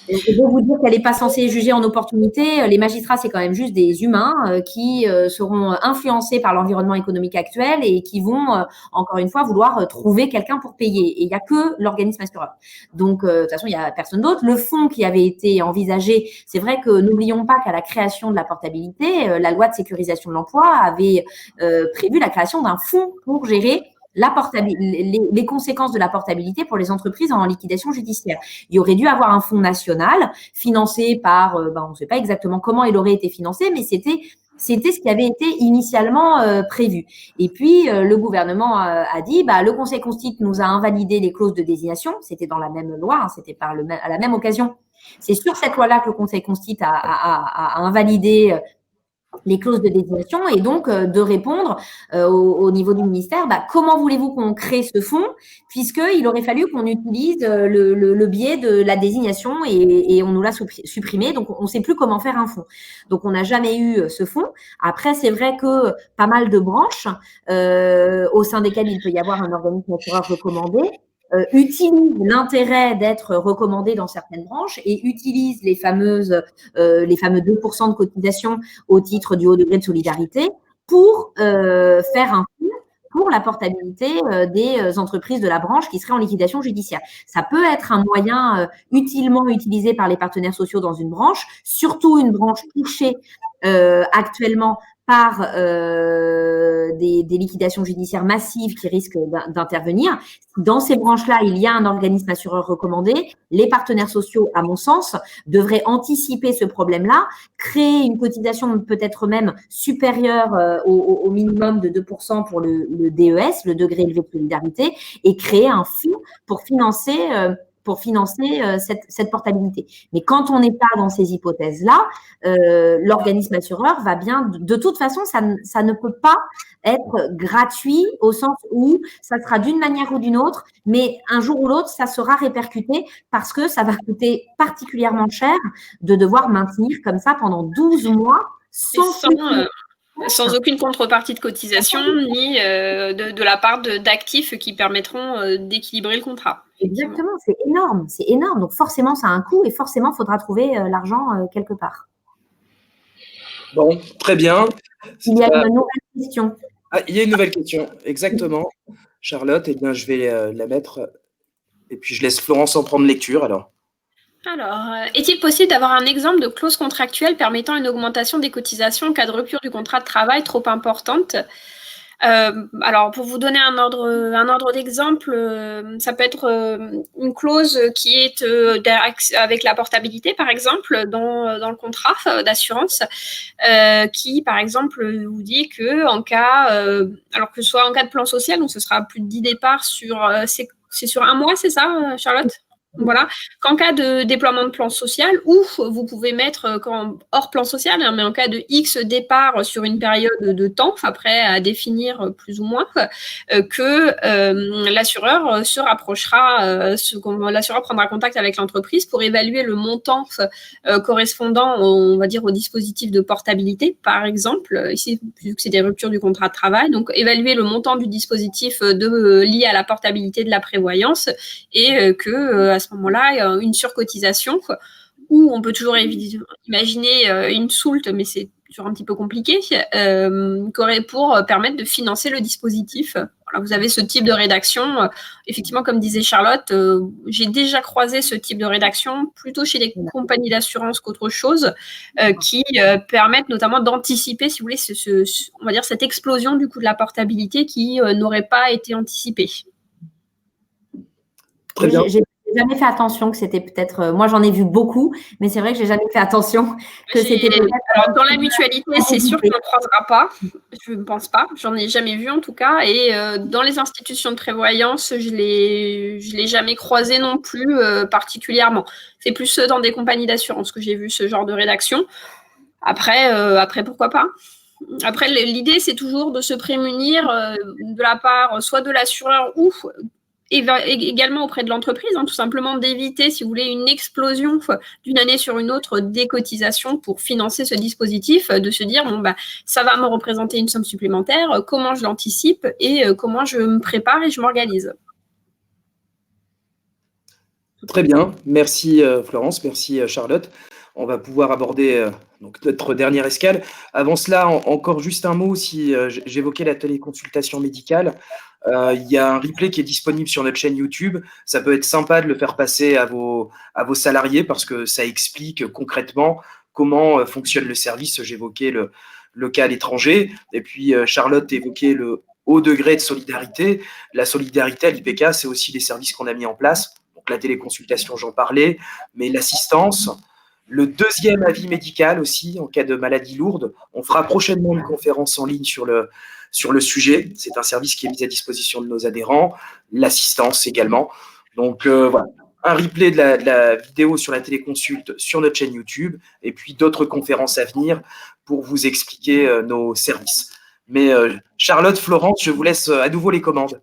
Je veux vous dire qu'elle n'est pas censée juger en opportunité. Les magistrats, c'est quand même juste des humains qui seront influencés par l'environnement économique actuel et qui vont, encore une fois, vouloir trouver quelqu'un pour payer. Et il n'y a que l'organisme assureur. Donc, de toute façon, il n'y a personne d'autre. Le fonds qui avait été envisagé, c'est vrai que n'oublions pas qu'à la création de la portabilité, la loi de sécurisation de l'emploi avait prévu la création d'un fonds pour gérer les conséquences de la portabilité pour les entreprises en liquidation judiciaire. Il y aurait dû avoir un fonds national financé par, on ne sait pas exactement comment il aurait été financé, mais c'était ce qui avait été initialement prévu. Et puis, le gouvernement a dit, le Conseil constitutionnel nous a invalidé les clauses de désignation. C'était dans la même loi, c'était à la même occasion. C'est sur cette loi-là que le Conseil constitutionnel a invalidé les clauses de désignation et donc de répondre au niveau du ministère, comment voulez-vous qu'on crée ce fonds, puisqu'il aurait fallu qu'on utilise le biais de la désignation et on nous l'a supprimé, donc on ne sait plus comment faire un fonds. Donc on n'a jamais eu ce fonds. Après, c'est vrai que pas mal de branches au sein desquelles il peut y avoir un organisme assureur recommandé utilise l'intérêt d'être recommandé dans certaines branches et utilise les fameux 2% de cotisation au titre du haut degré de solidarité pour faire un fonds pour la portabilité des entreprises de la branche qui seraient en liquidation judiciaire. Ça peut être un moyen utilement utilisé par les partenaires sociaux dans une branche, surtout une branche touchée actuellement par des liquidations judiciaires massives qui risquent d'intervenir. Dans ces branches-là, il y a un organisme assureur recommandé. Les partenaires sociaux, à mon sens, devraient anticiper ce problème-là, créer une cotisation peut-être même supérieure au minimum de 2% pour le DES, le degré élevé de solidarité, et créer un fonds pour financer cette portabilité. Mais quand on n'est pas dans ces hypothèses-là, l'organisme assureur va bien… De toute façon, ça ne peut pas être gratuit au sens où ça sera d'une manière ou d'une autre, mais un jour ou l'autre, ça sera répercuté parce que ça va coûter particulièrement cher de devoir maintenir comme ça pendant 12 mois sans aucune contrepartie de cotisation ni de la part d'actifs qui permettront d'équilibrer le contrat. Exactement, c'est énorme. Donc forcément, ça a un coût et forcément, il faudra trouver l'argent quelque part. Bon, très bien. Il y a une nouvelle question. Il y a une nouvelle question, exactement. Charlotte, je vais la mettre et puis je laisse Florence en prendre lecture alors. Alors, est-il possible d'avoir un exemple de clause contractuelle permettant une augmentation des cotisations en cas de rupture du contrat de travail trop importante ? Alors, pour vous donner un ordre d'exemple, ça peut être une clause qui est avec la portabilité, par exemple, dans le contrat d'assurance, qui, par exemple, vous dit que en cas, alors que ce soit en cas de plan social, donc ce sera plus de 10 départs c'est sur un mois, c'est ça, Charlotte ? Voilà, qu'en cas de déploiement de plan social, ou vous pouvez mettre hors plan social, mais en cas de X départ sur une période de temps, après à définir plus ou moins, que l'assureur se rapprochera, l'assureur prendra contact avec l'entreprise pour évaluer le montant correspondant, on va dire, au dispositif de portabilité, par exemple, ici, vu que c'est des ruptures du contrat de travail, donc évaluer le montant du dispositif lié à la portabilité de la prévoyance et à ce moment-là, une surcotisation où on peut toujours imaginer une soulte, mais c'est toujours un petit peu compliqué, pour permettre de financer le dispositif. Voilà, vous avez ce type de rédaction. Effectivement, comme disait Charlotte, j'ai déjà croisé ce type de rédaction plutôt chez les compagnies d'assurance qu'autre chose, qui permettent notamment d'anticiper, si vous voulez, on va dire cette explosion du coût de la portabilité qui n'aurait pas été anticipée. Très bien. J'ai jamais fait attention que c'était peut-être… moi, j'en ai vu beaucoup, mais c'est vrai que j'ai jamais fait attention que c'était peut-être… Alors, dans la mutualité, c'est sûr qu'on ne croisera pas. Je ne pense pas. J'en ai jamais vu, en tout cas. Et dans les institutions de prévoyance, je l'ai jamais croisé non plus particulièrement. C'est plus dans des compagnies d'assurance que j'ai vu ce genre de rédaction. Après, pourquoi pas ? Après, l'idée, c'est toujours de se prémunir de la part soit de l'assureur ou… et également auprès de l'entreprise, tout simplement d'éviter, si vous voulez, une explosion d'une année sur une autre des cotisations pour financer ce dispositif, de se dire, ça va me représenter une somme supplémentaire, comment je l'anticipe et comment je me prépare et je m'organise. Très bien, merci Florence, merci Charlotte. On va pouvoir aborder donc notre dernière escale. Avant cela, encore juste un mot, si j'évoquais la téléconsultation médicale. Il y a un replay qui est disponible sur notre chaîne YouTube. Ça peut être sympa de le faire passer à vos salariés parce que ça explique concrètement comment fonctionne le service. J'évoquais le cas à l'étranger et puis Charlotte évoquait le haut degré de solidarité. La solidarité à l'IPK, c'est aussi les services qu'on a mis en place. Donc la téléconsultation, j'en parlais, mais l'assistance, le deuxième avis médical aussi en cas de maladie lourde. On fera prochainement une conférence en ligne sur le sujet. C'est un service qui est mis à disposition de nos adhérents. L'assistance également. Donc voilà, un replay de la vidéo sur la téléconsulte sur notre chaîne YouTube et puis d'autres conférences à venir pour vous expliquer nos services. Mais Charlotte, Florence, je vous laisse à nouveau les commandes.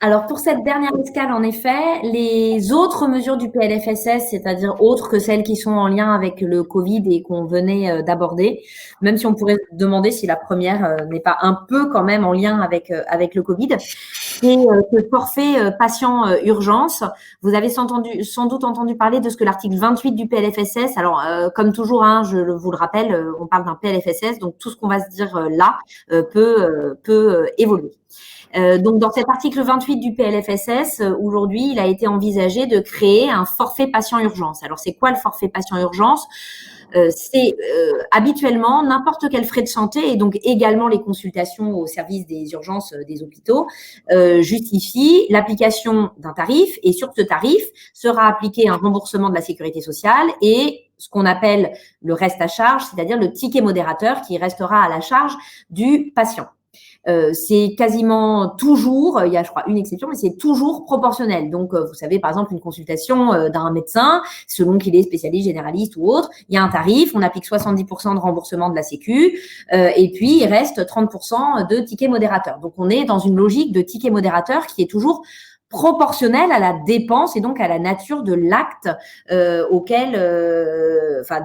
Alors, pour cette dernière escale, en effet, les autres mesures du PLFSS, c'est-à-dire autres que celles qui sont en lien avec le Covid et qu'on venait d'aborder, même si on pourrait se demander si la première n'est pas un peu quand même en lien avec le Covid, c'est ce forfait patient urgence. Vous avez sans doute entendu parler de ce que l'article 28 du PLFSS, alors comme toujours, hein, je vous le rappelle, on parle d'un PLFSS, donc tout ce qu'on va se dire là peut évoluer. Donc, dans cet article 28 du PLFSS, aujourd'hui, il a été envisagé de créer un forfait patient urgence. Alors, c'est quoi le forfait patient urgence ? C'est habituellement n'importe quel frais de santé et donc également les consultations au service des urgences des hôpitaux justifient l'application d'un tarif et sur ce tarif sera appliqué un remboursement de la sécurité sociale et ce qu'on appelle le reste à charge, c'est-à-dire le ticket modérateur qui restera à la charge du patient. C'est quasiment toujours, il y a je crois une exception, mais c'est toujours proportionnel. Donc, vous savez, par exemple, une consultation d'un médecin, selon qu'il est spécialiste, généraliste ou autre, il y a un tarif, on applique 70% de remboursement de la Sécu, et puis il reste 30% de ticket modérateur. Donc, on est dans une logique de ticket modérateur qui est toujours proportionnel à la dépense et donc à la nature de l'acte de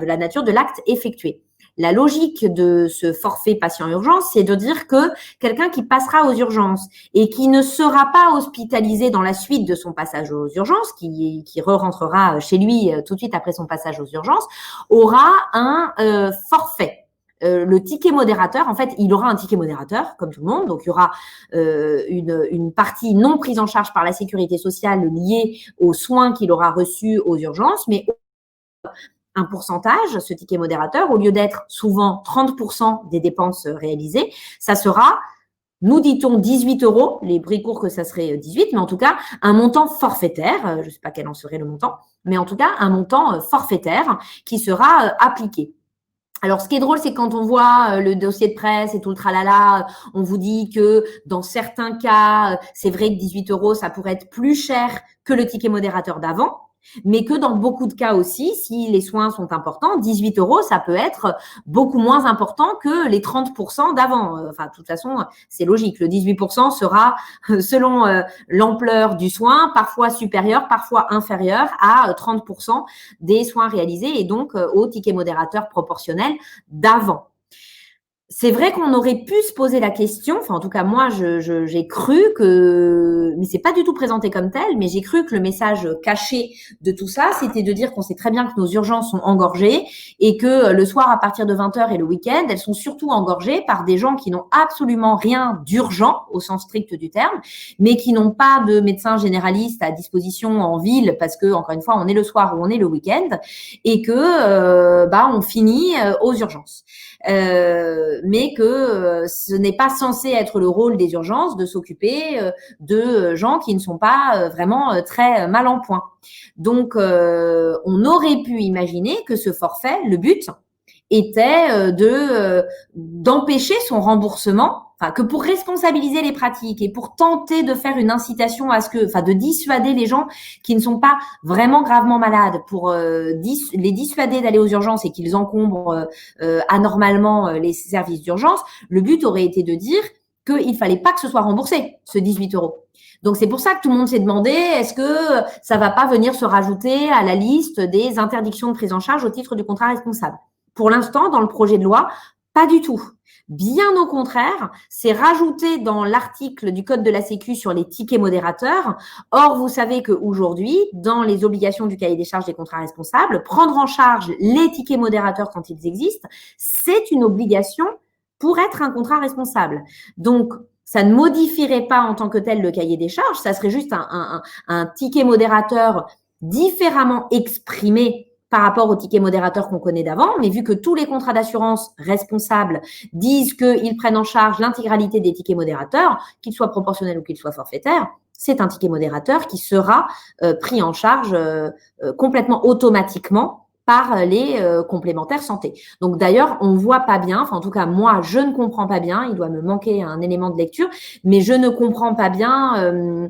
la nature de l'acte effectué. La logique de ce forfait patient urgence, c'est de dire que quelqu'un qui passera aux urgences et qui ne sera pas hospitalisé dans la suite de son passage aux urgences, qui re-rentrera chez lui tout de suite après son passage aux urgences, aura un forfait. Le ticket modérateur, en fait, il aura un ticket modérateur, comme tout le monde. Donc, il y aura une partie non prise en charge par la sécurité sociale liée aux soins qu'il aura reçus aux urgences, mais un pourcentage, ce ticket modérateur, au lieu d'être souvent 30% des dépenses réalisées, ça sera, nous dit-on 18 €, les prix courts que ça serait 18, mais en tout cas, un montant forfaitaire, je ne sais pas quel en serait le montant, mais en tout cas, un montant forfaitaire qui sera appliqué. Alors, ce qui est drôle, c'est quand on voit le dossier de presse et tout le tralala, on vous dit que dans certains cas, c'est vrai que 18 €, ça pourrait être plus cher que le ticket modérateur d'avant. Mais que dans beaucoup de cas aussi, si les soins sont importants, 18 €, ça peut être beaucoup moins important que les 30% d'avant. Enfin, de toute façon, c'est logique. Le 18% sera, selon l'ampleur du soin, parfois supérieur, parfois inférieur à 30% des soins réalisés et donc au ticket modérateur proportionnel d'avant. C'est vrai qu'on aurait pu se poser la question, enfin en tout cas moi j'ai cru que, mais c'est pas du tout présenté comme tel, mais j'ai cru que le message caché de tout ça, c'était de dire qu'on sait très bien que nos urgences sont engorgées et que le soir à partir de 20h et le week-end, elles sont surtout engorgées par des gens qui n'ont absolument rien d'urgent au sens strict du terme, mais qui n'ont pas de médecin généraliste à disposition en ville parce que encore une fois on est le soir ou on est le week-end et que on finit aux urgences. Mais que ce n'est pas censé être le rôle des urgences de s'occuper de gens qui ne sont pas vraiment très mal en point. Donc, on aurait pu imaginer que ce forfait, le but, était d'empêcher son remboursement, enfin que pour responsabiliser les pratiques et pour tenter de faire une incitation à ce que, enfin de dissuader les gens qui ne sont pas vraiment gravement malades, pour les dissuader d'aller aux urgences et qu'ils encombrent anormalement les services d'urgence, le but aurait été de dire qu'il fallait pas que ce soit remboursé, ce 18 €. Donc, c'est pour ça que tout le monde s'est demandé, est-ce que ça va pas venir se rajouter à la liste des interdictions de prise en charge au titre du contrat responsable? Pour l'instant, dans le projet de loi, pas du tout. Bien au contraire, c'est rajouté dans l'article du Code de la Sécu sur les tickets modérateurs. Or, vous savez qu'aujourd'hui, dans les obligations du cahier des charges des contrats responsables, prendre en charge les tickets modérateurs quand ils existent, c'est une obligation pour être un contrat responsable. Donc, ça ne modifierait pas en tant que tel le cahier des charges, ça serait juste un ticket modérateur différemment exprimé par rapport au ticket modérateur qu'on connaît d'avant, mais vu que tous les contrats d'assurance responsables disent qu'ils prennent en charge l'intégralité des tickets modérateurs, qu'ils soient proportionnels ou qu'ils soient forfaitaires, c'est un ticket modérateur qui sera pris en charge complètement automatiquement par les complémentaires santé. Donc d'ailleurs, on voit pas bien, enfin en tout cas moi, je ne comprends pas bien, il doit me manquer un élément de lecture, mais je ne comprends pas bien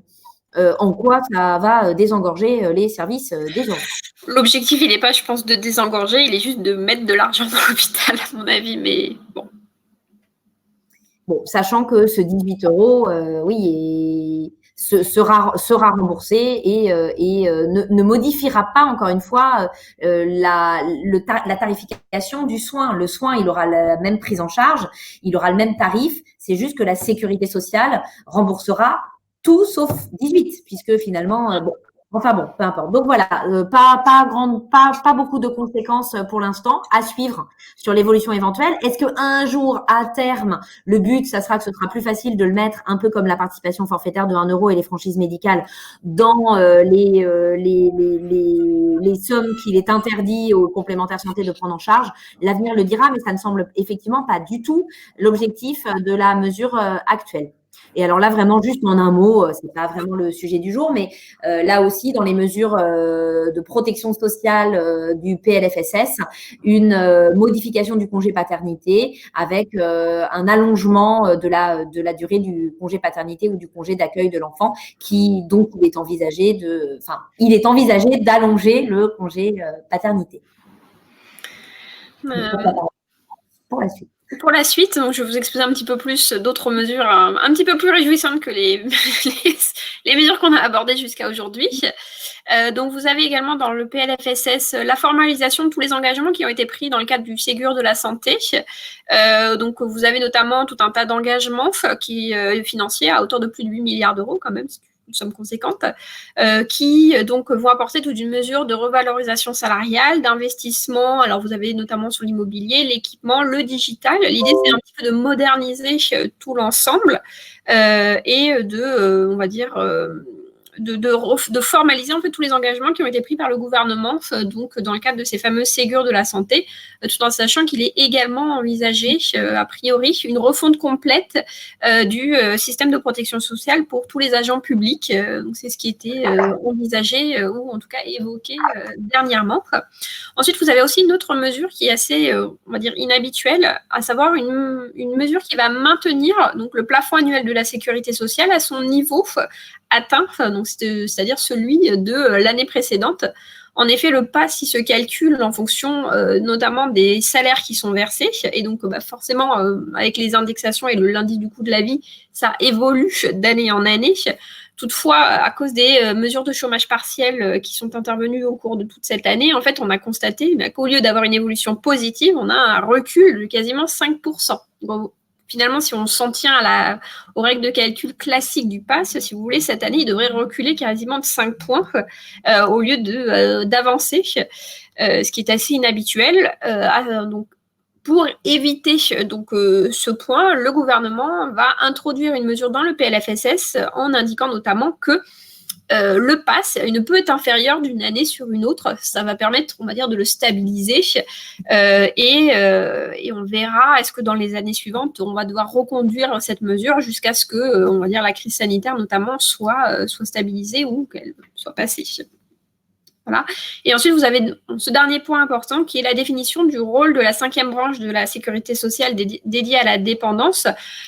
en quoi ça va désengorger les services des urgences. L'objectif, il n'est pas, je pense, de désengorger, il est juste de mettre de l'argent dans l'hôpital, à mon avis, mais bon. Bon, sachant que ce 18 €, oui, sera remboursé et ne modifiera pas, encore une fois, la tarification du soin. Le soin, il aura la même prise en charge, il aura le même tarif, c'est juste que la sécurité sociale remboursera tout sauf 18, puisque finalement, bon, enfin bon, peu importe. Donc voilà, pas beaucoup de conséquences pour l'instant à suivre sur l'évolution éventuelle. Est-ce que un jour, à terme, le but, ça sera que ce sera plus facile de le mettre un peu comme la participation forfaitaire de 1 € et les franchises médicales dans les sommes qu'il est interdit aux complémentaires santé de prendre en charge? L'avenir le dira, mais ça ne semble effectivement pas du tout l'objectif de la mesure actuelle. Et alors là, vraiment, juste en un mot, c'est pas vraiment le sujet du jour, mais là aussi, dans les mesures de protection sociale du PLFSS, une modification du congé paternité avec un allongement de la durée du congé paternité ou du congé d'accueil de l'enfant, dont il est envisagé d'allonger le congé paternité. Pour la suite. Pour la suite, donc, je vais vous exposer un petit peu plus d'autres mesures un petit peu plus réjouissantes que les mesures qu'on a abordées jusqu'à aujourd'hui. Donc, vous avez également dans le PLFSS la formalisation de tous les engagements qui ont été pris dans le cadre du Ségur de la santé. Donc, vous avez notamment tout un tas d'engagements financiers à hauteur de plus de 8 milliards d'euros quand même, une somme conséquente, qui donc vont apporter toute une mesure de revalorisation salariale, d'investissement. Alors vous avez notamment sur l'immobilier, l'équipement, le digital. L'idée c'est un petit peu de moderniser tout l'ensemble et de, on va dire, de formaliser en fait tous les engagements qui ont été pris par le gouvernement donc dans le cadre de ces fameux Ségur de la santé, tout en sachant qu'il est également envisagé a priori une refonte complète du système de protection sociale pour tous les agents publics. Donc c'est ce qui était envisagé ou en tout cas évoqué dernièrement. Ensuite, vous avez aussi une autre mesure qui est assez, on va dire, inhabituelle, à savoir une mesure qui va maintenir donc le plafond annuel de la sécurité sociale à son niveau atteint, donc c'est-à-dire celui de l'année précédente. En effet, le PASS, il se calcule en fonction notamment des salaires qui sont versés. Et donc, forcément, avec les indexations et l'indice du coût de la vie, ça évolue d'année en année. Toutefois, à cause des mesures de chômage partiel qui sont intervenues au cours de toute cette année, en fait, on a constaté qu'au lieu d'avoir une évolution positive, on a un recul de quasiment 5%. Bon, finalement, si on s'en tient aux règles de calcul classiques du PASS, si vous voulez, cette année, il devrait reculer quasiment de 5 points au lieu d'avancer, ce qui est assez inhabituel. Donc, pour éviter ce point, le gouvernement va introduire une mesure dans le PLFSS en indiquant notamment que le PASS ne peut être inférieur d'une année sur une autre. Ça va permettre, on va dire, de le stabiliser et on verra est-ce que dans les années suivantes, on va devoir reconduire cette mesure jusqu'à ce que, on va dire, la crise sanitaire notamment soit stabilisée ou qu'elle soit passée. Voilà. Et ensuite, vous avez ce dernier point important qui est la définition du rôle de la 5e branche de la sécurité sociale dédiée à la dépendance.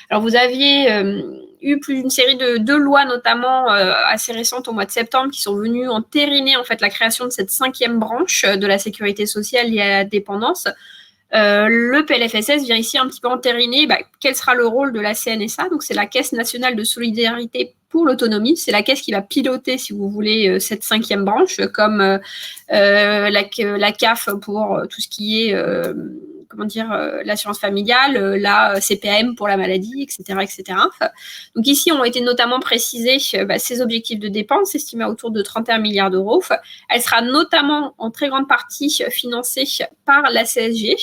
Alors, vous aviez eu plus d'une série de lois, notamment assez récentes au mois de septembre, qui sont venues entériner en fait la création de cette 5e branche de la sécurité sociale liée à la dépendance. Le PLFSS vient ici un petit peu entériner quel sera le rôle de la CNSA. Donc, c'est la Caisse nationale de solidarité pour l'autonomie. C'est la caisse qui va piloter, si vous voulez, cette 5e branche, comme la CAF pour tout ce qui est l'assurance familiale, la CPAM pour la maladie, etc., etc. Donc ici ont été notamment précisés ces objectifs de dépenses estimés à autour de 31 milliards d'euros. Elle sera notamment en très grande partie financée par la CSG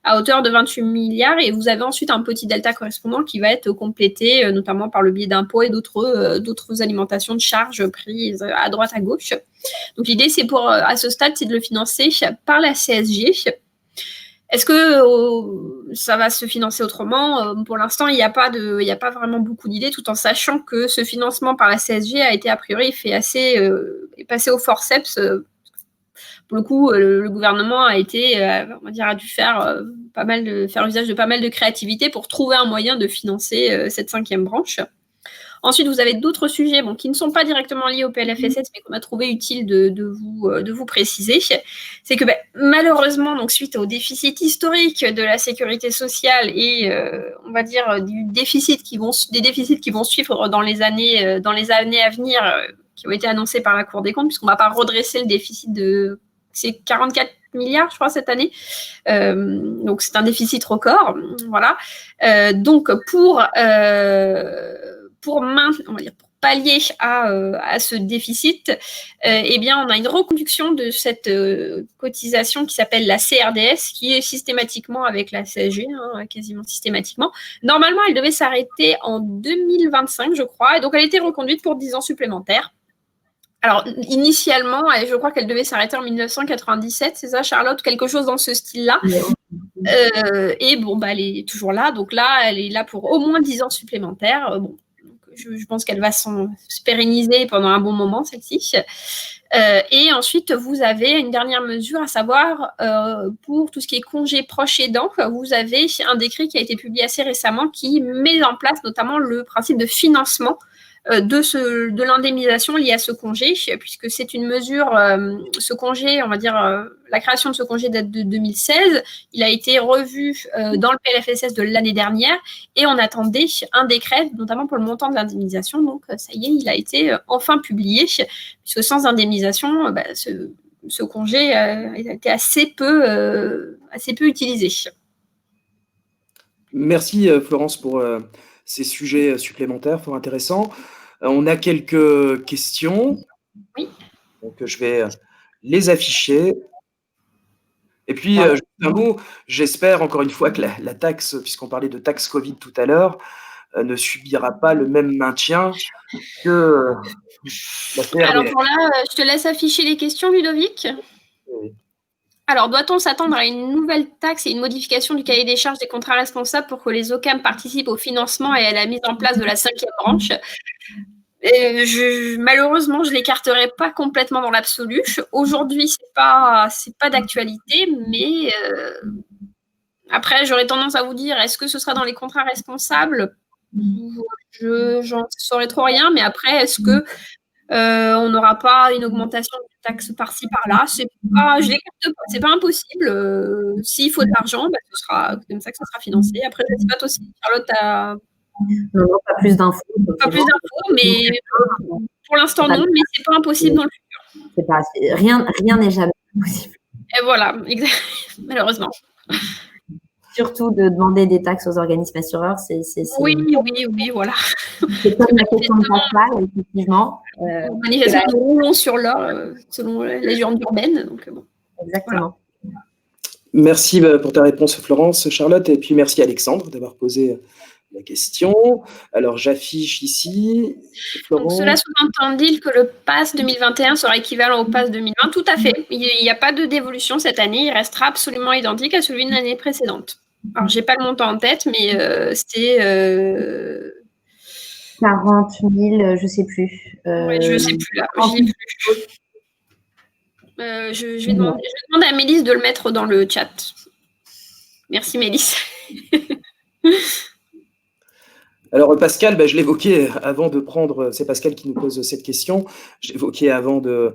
à hauteur de 28 milliards et vous avez ensuite un petit delta correspondant qui va être complété notamment par le biais d'impôts et d'autres alimentations de charges prises à droite à gauche. Donc l'idée c'est à ce stade c'est de le financer par la CSG. Est-ce que ça va se financer autrement? Pour l'instant, il n'y a pas vraiment beaucoup d'idées, tout en sachant que ce financement par la CSG a été a priori passé au forceps. Pour le coup, le gouvernement a dû faire usage de pas mal de créativité pour trouver un moyen de financer cette 5e branche. Ensuite, vous avez d'autres sujets qui ne sont pas directement liés au PLFSS, mais qu'on a trouvé utile de vous préciser. C'est que malheureusement, donc, suite au déficit historique de la sécurité sociale et on va dire des déficits qui vont suivre dans les années à venir, qui ont été annoncés par la Cour des comptes, puisqu'on ne va pas redresser le déficit c'est 44 milliards, je crois, cette année. Donc, c'est un déficit record. Voilà. Donc, pour pallier à ce déficit, on a une reconduction de cette cotisation qui s'appelle la CRDS, qui est systématiquement avec la CSG, quasiment systématiquement. Normalement, elle devait s'arrêter en 2025, je crois, et donc elle a été reconduite pour 10 ans supplémentaires. Alors, initialement, je crois qu'elle devait s'arrêter en 1997, c'est ça, Charlotte? Quelque chose dans ce style-là. Elle est toujours là. Donc là, elle est là pour au moins 10 ans supplémentaires. Je pense qu'elle va se pérenniser pendant un bon moment, celle-ci. Et ensuite, vous avez une dernière mesure, à savoir, pour tout ce qui est congé proche aidant, vous avez un décret qui a été publié assez récemment qui met en place notamment le principe de financement de l'indemnisation liée à ce congé, puisque c'est une mesure, ce congé, on va dire, la création de ce congé date de 2016, il a été revu dans le PLFSS de l'année dernière, et on attendait un décret, notamment pour le montant de l'indemnisation, donc ça y est, il a été enfin publié, puisque sans indemnisation, ce congé a été assez peu utilisé. Merci Florence pour ces sujets supplémentaires, fort intéressants. On a quelques questions. Oui. Donc, je vais les afficher. Et puis, un mot, j'espère encore une fois que la taxe, puisqu'on parlait de taxe Covid tout à l'heure, ne subira pas le même maintien que la CRDS. Alors pour là, je te laisse afficher les questions, Ludovic. Oui. Alors, doit-on s'attendre à une nouvelle taxe et une modification du cahier des charges des contrats responsables pour que les OCAM participent au financement et à la mise en place de la 5e branche? Malheureusement, je ne l'écarterai pas complètement dans l'absolu. Aujourd'hui, c'est pas d'actualité, mais après, j'aurais tendance à vous dire, est-ce que ce sera dans les contrats responsables? J'en saurais trop rien, mais après, est-ce que on n'aura pas une augmentation de taxes par-ci par-là? Je l'écarte pas, c'est pas impossible. S'il faut de l'argent, ce sera comme ça que ça sera financé. Après, je ne sais pas toi si Charlotte a non, pas plus d'infos. Pas plus d'infos, mais pour l'instant non, mais c'est pas impossible dans le futur. Rien n'est jamais possible. Et voilà, malheureusement. Surtout de demander des taxes aux organismes assureurs, c'est Oui, voilà. C'est comme la question de Pascal, effectivement. Manifestement, nous roulons sur l'or, selon la légende urbaine. Donc, bon. Exactement. Voilà. Merci pour ta réponse, Florence, Charlotte, et puis merci Alexandre d'avoir posé la question. Alors, j'affiche ici. Donc, cela sous-entend-il que le PASS 2021 sera équivalent au PASS 2020? Tout à fait. Il n'y a pas de dévolution cette année. Il restera absolument identique à celui de l'année précédente. Alors, je n'ai pas le montant en tête, mais c'était 40 000, je ne sais plus. Oui, je ne sais plus là. Je vais demander à Mélisse de le mettre dans le chat. Merci, Mélisse. Alors Pascal, je l'évoquais avant de prendre, c'est Pascal qui nous pose cette question, je l'évoquais avant de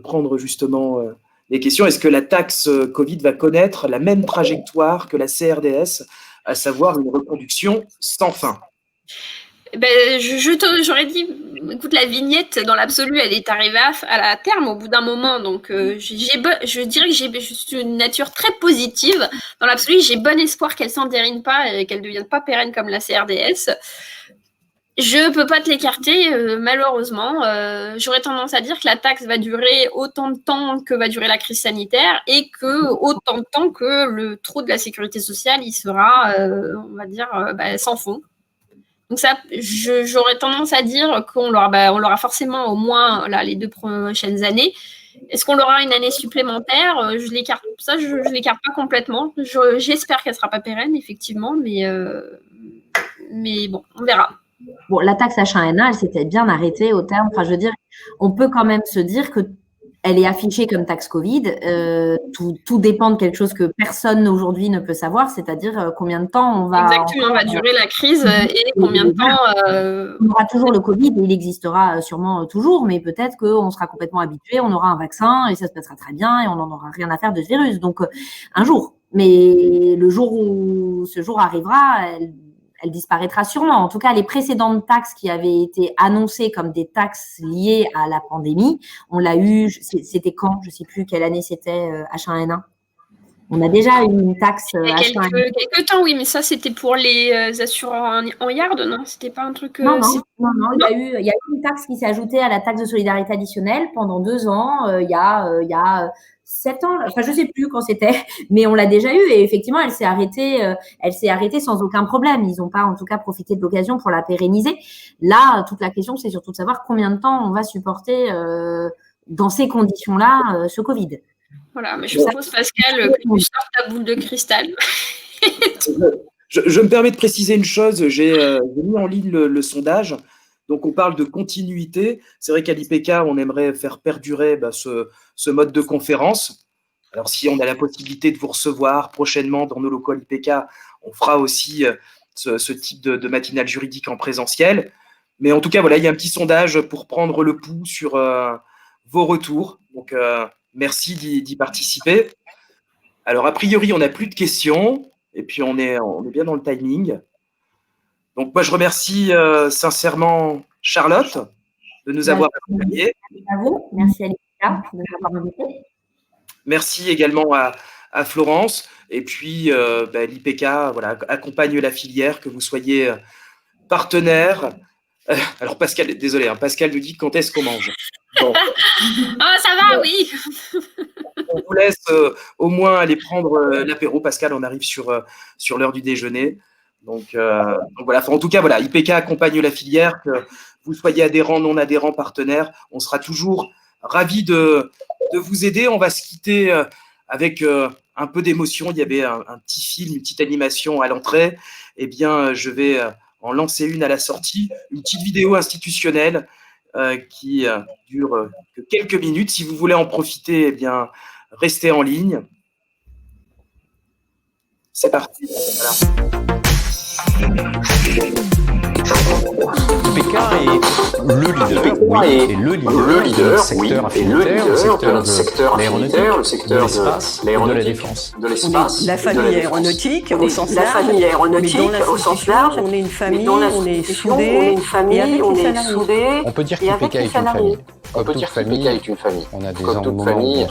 prendre justement les questions. Est-ce que la taxe Covid va connaître la même trajectoire que la CRDS, à savoir une reconduction sans fin? J'aurais dit écoute, la vignette, dans l'absolu, elle est arrivée à la terme au bout d'un moment. Donc, je dirais que je suis une nature très positive. Dans l'absolu, j'ai bon espoir qu'elle s'entérine pas et qu'elle ne devienne pas pérenne comme la CRDS. Je peux pas te l'écarter, malheureusement. J'aurais tendance à dire que la taxe va durer autant de temps que va durer la crise sanitaire et que autant de temps que le trou de la sécurité sociale, il sera, on va dire, sans fond. Donc ça, j'aurais tendance à dire qu'on l'aura forcément au moins les 2 prochaines années. Est-ce qu'on aura une année supplémentaire? Je l'écarte pas complètement. J'espère qu'elle sera pas pérenne, effectivement, mais bon, on verra. Bon, la taxe H1N1, elle s'était bien arrêtée au terme. Enfin, je veux dire, on peut quand même se dire que elle est affichée comme taxe Covid. Tout dépend de quelque chose que personne aujourd'hui ne peut savoir, c'est-à-dire combien de temps Exactement, va durer la crise et combien de temps. On aura toujours le Covid, il existera sûrement toujours, mais peut-être qu'on sera complètement habitué, on aura un vaccin et ça se passera très bien et on n'en aura rien à faire de ce virus. Donc, un jour. Mais le jour où ce jour arrivera, elle disparaîtra sûrement. En tout cas, les précédentes taxes qui avaient été annoncées comme des taxes liées à la pandémie, on l'a eu, c'était quand? Je ne sais plus quelle année c'était, H1N1. On a déjà eu une taxe H1N1. Quelques temps, oui, mais ça, c'était pour les assureurs en yard, non? C'était pas un truc… Non, il y a eu une taxe qui s'est ajoutée à la taxe de solidarité additionnelle pendant 2 ans. Il y a 7 ans, enfin je sais plus quand c'était, mais on l'a déjà eu et effectivement elle s'est arrêtée sans aucun problème. Ils n'ont pas en tout cas profité de l'occasion pour la pérenniser. Là, toute la question c'est surtout de savoir combien de temps on va supporter dans ces conditions-là ce Covid. Voilà, mais je propose Pascal que tu sortes ta boule de cristal. Je me permets de préciser une chose, j'ai mis en ligne le sondage. Donc, on parle de continuité. C'est vrai qu'à l'IPK, on aimerait faire perdurer ce mode de conférence. Alors, si on a la possibilité de vous recevoir prochainement dans nos locaux à l'IPK, on fera aussi ce type de matinale juridique en présentiel. Mais en tout cas, voilà, il y a un petit sondage pour prendre le pouls sur vos retours. Donc, merci d'y participer. Alors, a priori, on n'a plus de questions. Et puis, on est bien dans le timing. Donc, moi, je remercie sincèrement Charlotte de nous avoir accompagnés. Merci à vous. Merci à l'IPK de nous avoir invités. Merci également à Florence. Et puis, l'IPK accompagne la filière, que vous soyez partenaire. Alors, Pascal, désolé, Pascal nous dit quand est-ce qu'on mange. Bon. Ça va, oui. On vous laisse au moins aller prendre l'apéro. Pascal, on arrive sur l'heure du déjeuner. Donc voilà, en tout cas, voilà, IPK accompagne la filière, que vous soyez adhérents, non adhérents, partenaires, on sera toujours ravis de vous aider. On va se quitter avec un peu d'émotion. Il y avait un petit film, une petite animation à l'entrée. Eh bien, je vais en lancer une à la sortie, une petite vidéo institutionnelle qui dure que quelques minutes. Si vous voulez en profiter, eh bien, restez en ligne. C'est parti. Voilà. IPK est le leader du secteur affinitaire, le secteur de l'aéronautique, de l'espace, de la défense. La famille aéronautique au sens large, on est une famille, on est soudés, et avec les salariés. On peut dire qu'IPK est une famille. Comme toute famille,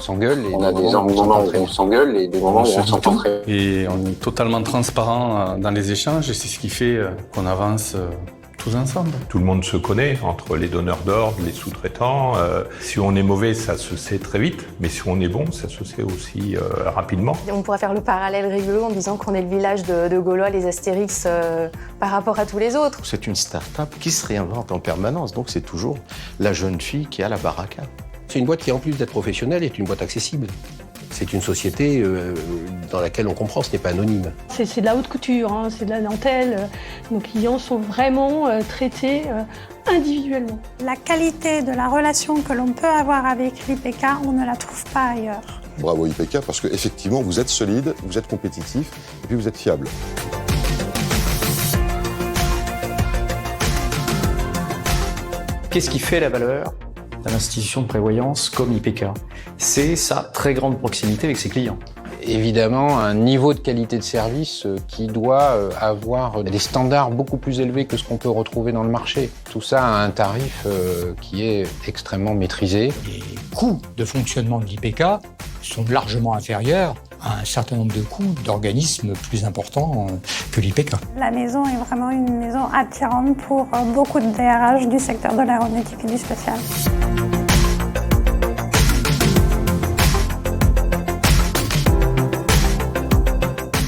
on a des moments où on s'engueule et des moments où on s'entend. Et on est totalement transparent dans les échanges et c'est ce qui fait qu'on avance tous ensemble. Tout le monde se connaît entre les donneurs d'ordre, les sous-traitants. Si on est mauvais, ça se sait très vite, mais si on est bon, ça se sait aussi rapidement. On pourrait faire le parallèle rigolo en disant qu'on est le village de Gaulois, les Astérix, par rapport à tous les autres. C'est une start-up qui se réinvente en permanence, donc c'est toujours la jeune fille qui a la baraka. C'est une boîte qui, en plus d'être professionnelle, est une boîte accessible. C'est une société dans laquelle on comprend, ce n'est pas anonyme. C'est de la haute couture, c'est de la dentelle. Nos clients sont vraiment traités individuellement. La qualité de la relation que l'on peut avoir avec l'IPK, on ne la trouve pas ailleurs. Bravo IPK, parce qu'effectivement, vous êtes solide, vous êtes compétitif et puis vous êtes fiable. Qu'est-ce qui fait la valeur d'une institution de prévoyance comme IPK? C'est sa très grande proximité avec ses clients. évidemment un niveau de qualité de service qui doit avoir des standards beaucoup plus élevés que ce qu'on peut retrouver dans le marché. Tout ça à un tarif qui est extrêmement maîtrisé. Les coûts de fonctionnement de l'IPK sont largement inférieurs à un certain nombre de coûts d'organismes plus importants que l'IPK. La maison est vraiment une maison attirante pour beaucoup de DRH du secteur de l'aéronautique et du spatial.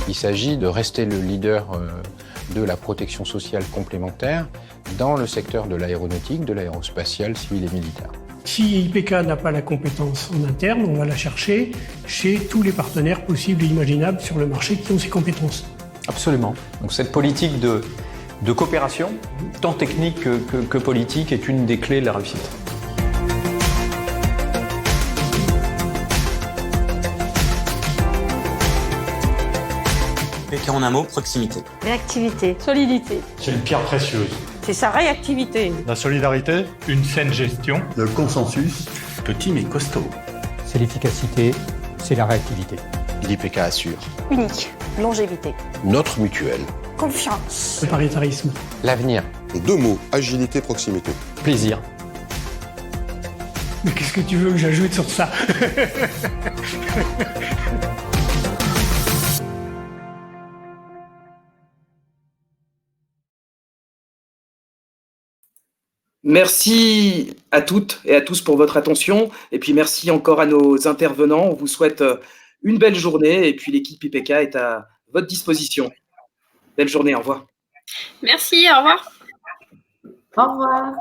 Il s'agit de rester le leader de la protection sociale complémentaire dans le secteur de l'aéronautique, de l'aérospatiale, civil et militaire. Si IPK n'a pas la compétence en interne, on va la chercher chez tous les partenaires possibles et imaginables sur le marché qui ont ces compétences. Absolument. Donc cette politique de coopération, tant technique que politique, est une des clés de la réussite. IPK en un mot, proximité. Réactivité. Solidité. C'est une pierre précieuse. C'est sa réactivité. La solidarité. Une saine gestion. Le consensus. Petit mais costaud. C'est l'efficacité, c'est la réactivité. L'IPK assure. Unique. Longévité. Notre mutuelle. Confiance. Le paritarisme. L'avenir. Les deux mots, agilité, proximité. Plaisir. Mais qu'est-ce que tu veux que j'ajoute sur ça? Merci à toutes et à tous pour votre attention. Et puis merci encore à nos intervenants. On vous souhaite une belle journée. Et puis l'équipe IPK est à votre disposition. Belle journée, au revoir. Merci, au revoir. Au revoir.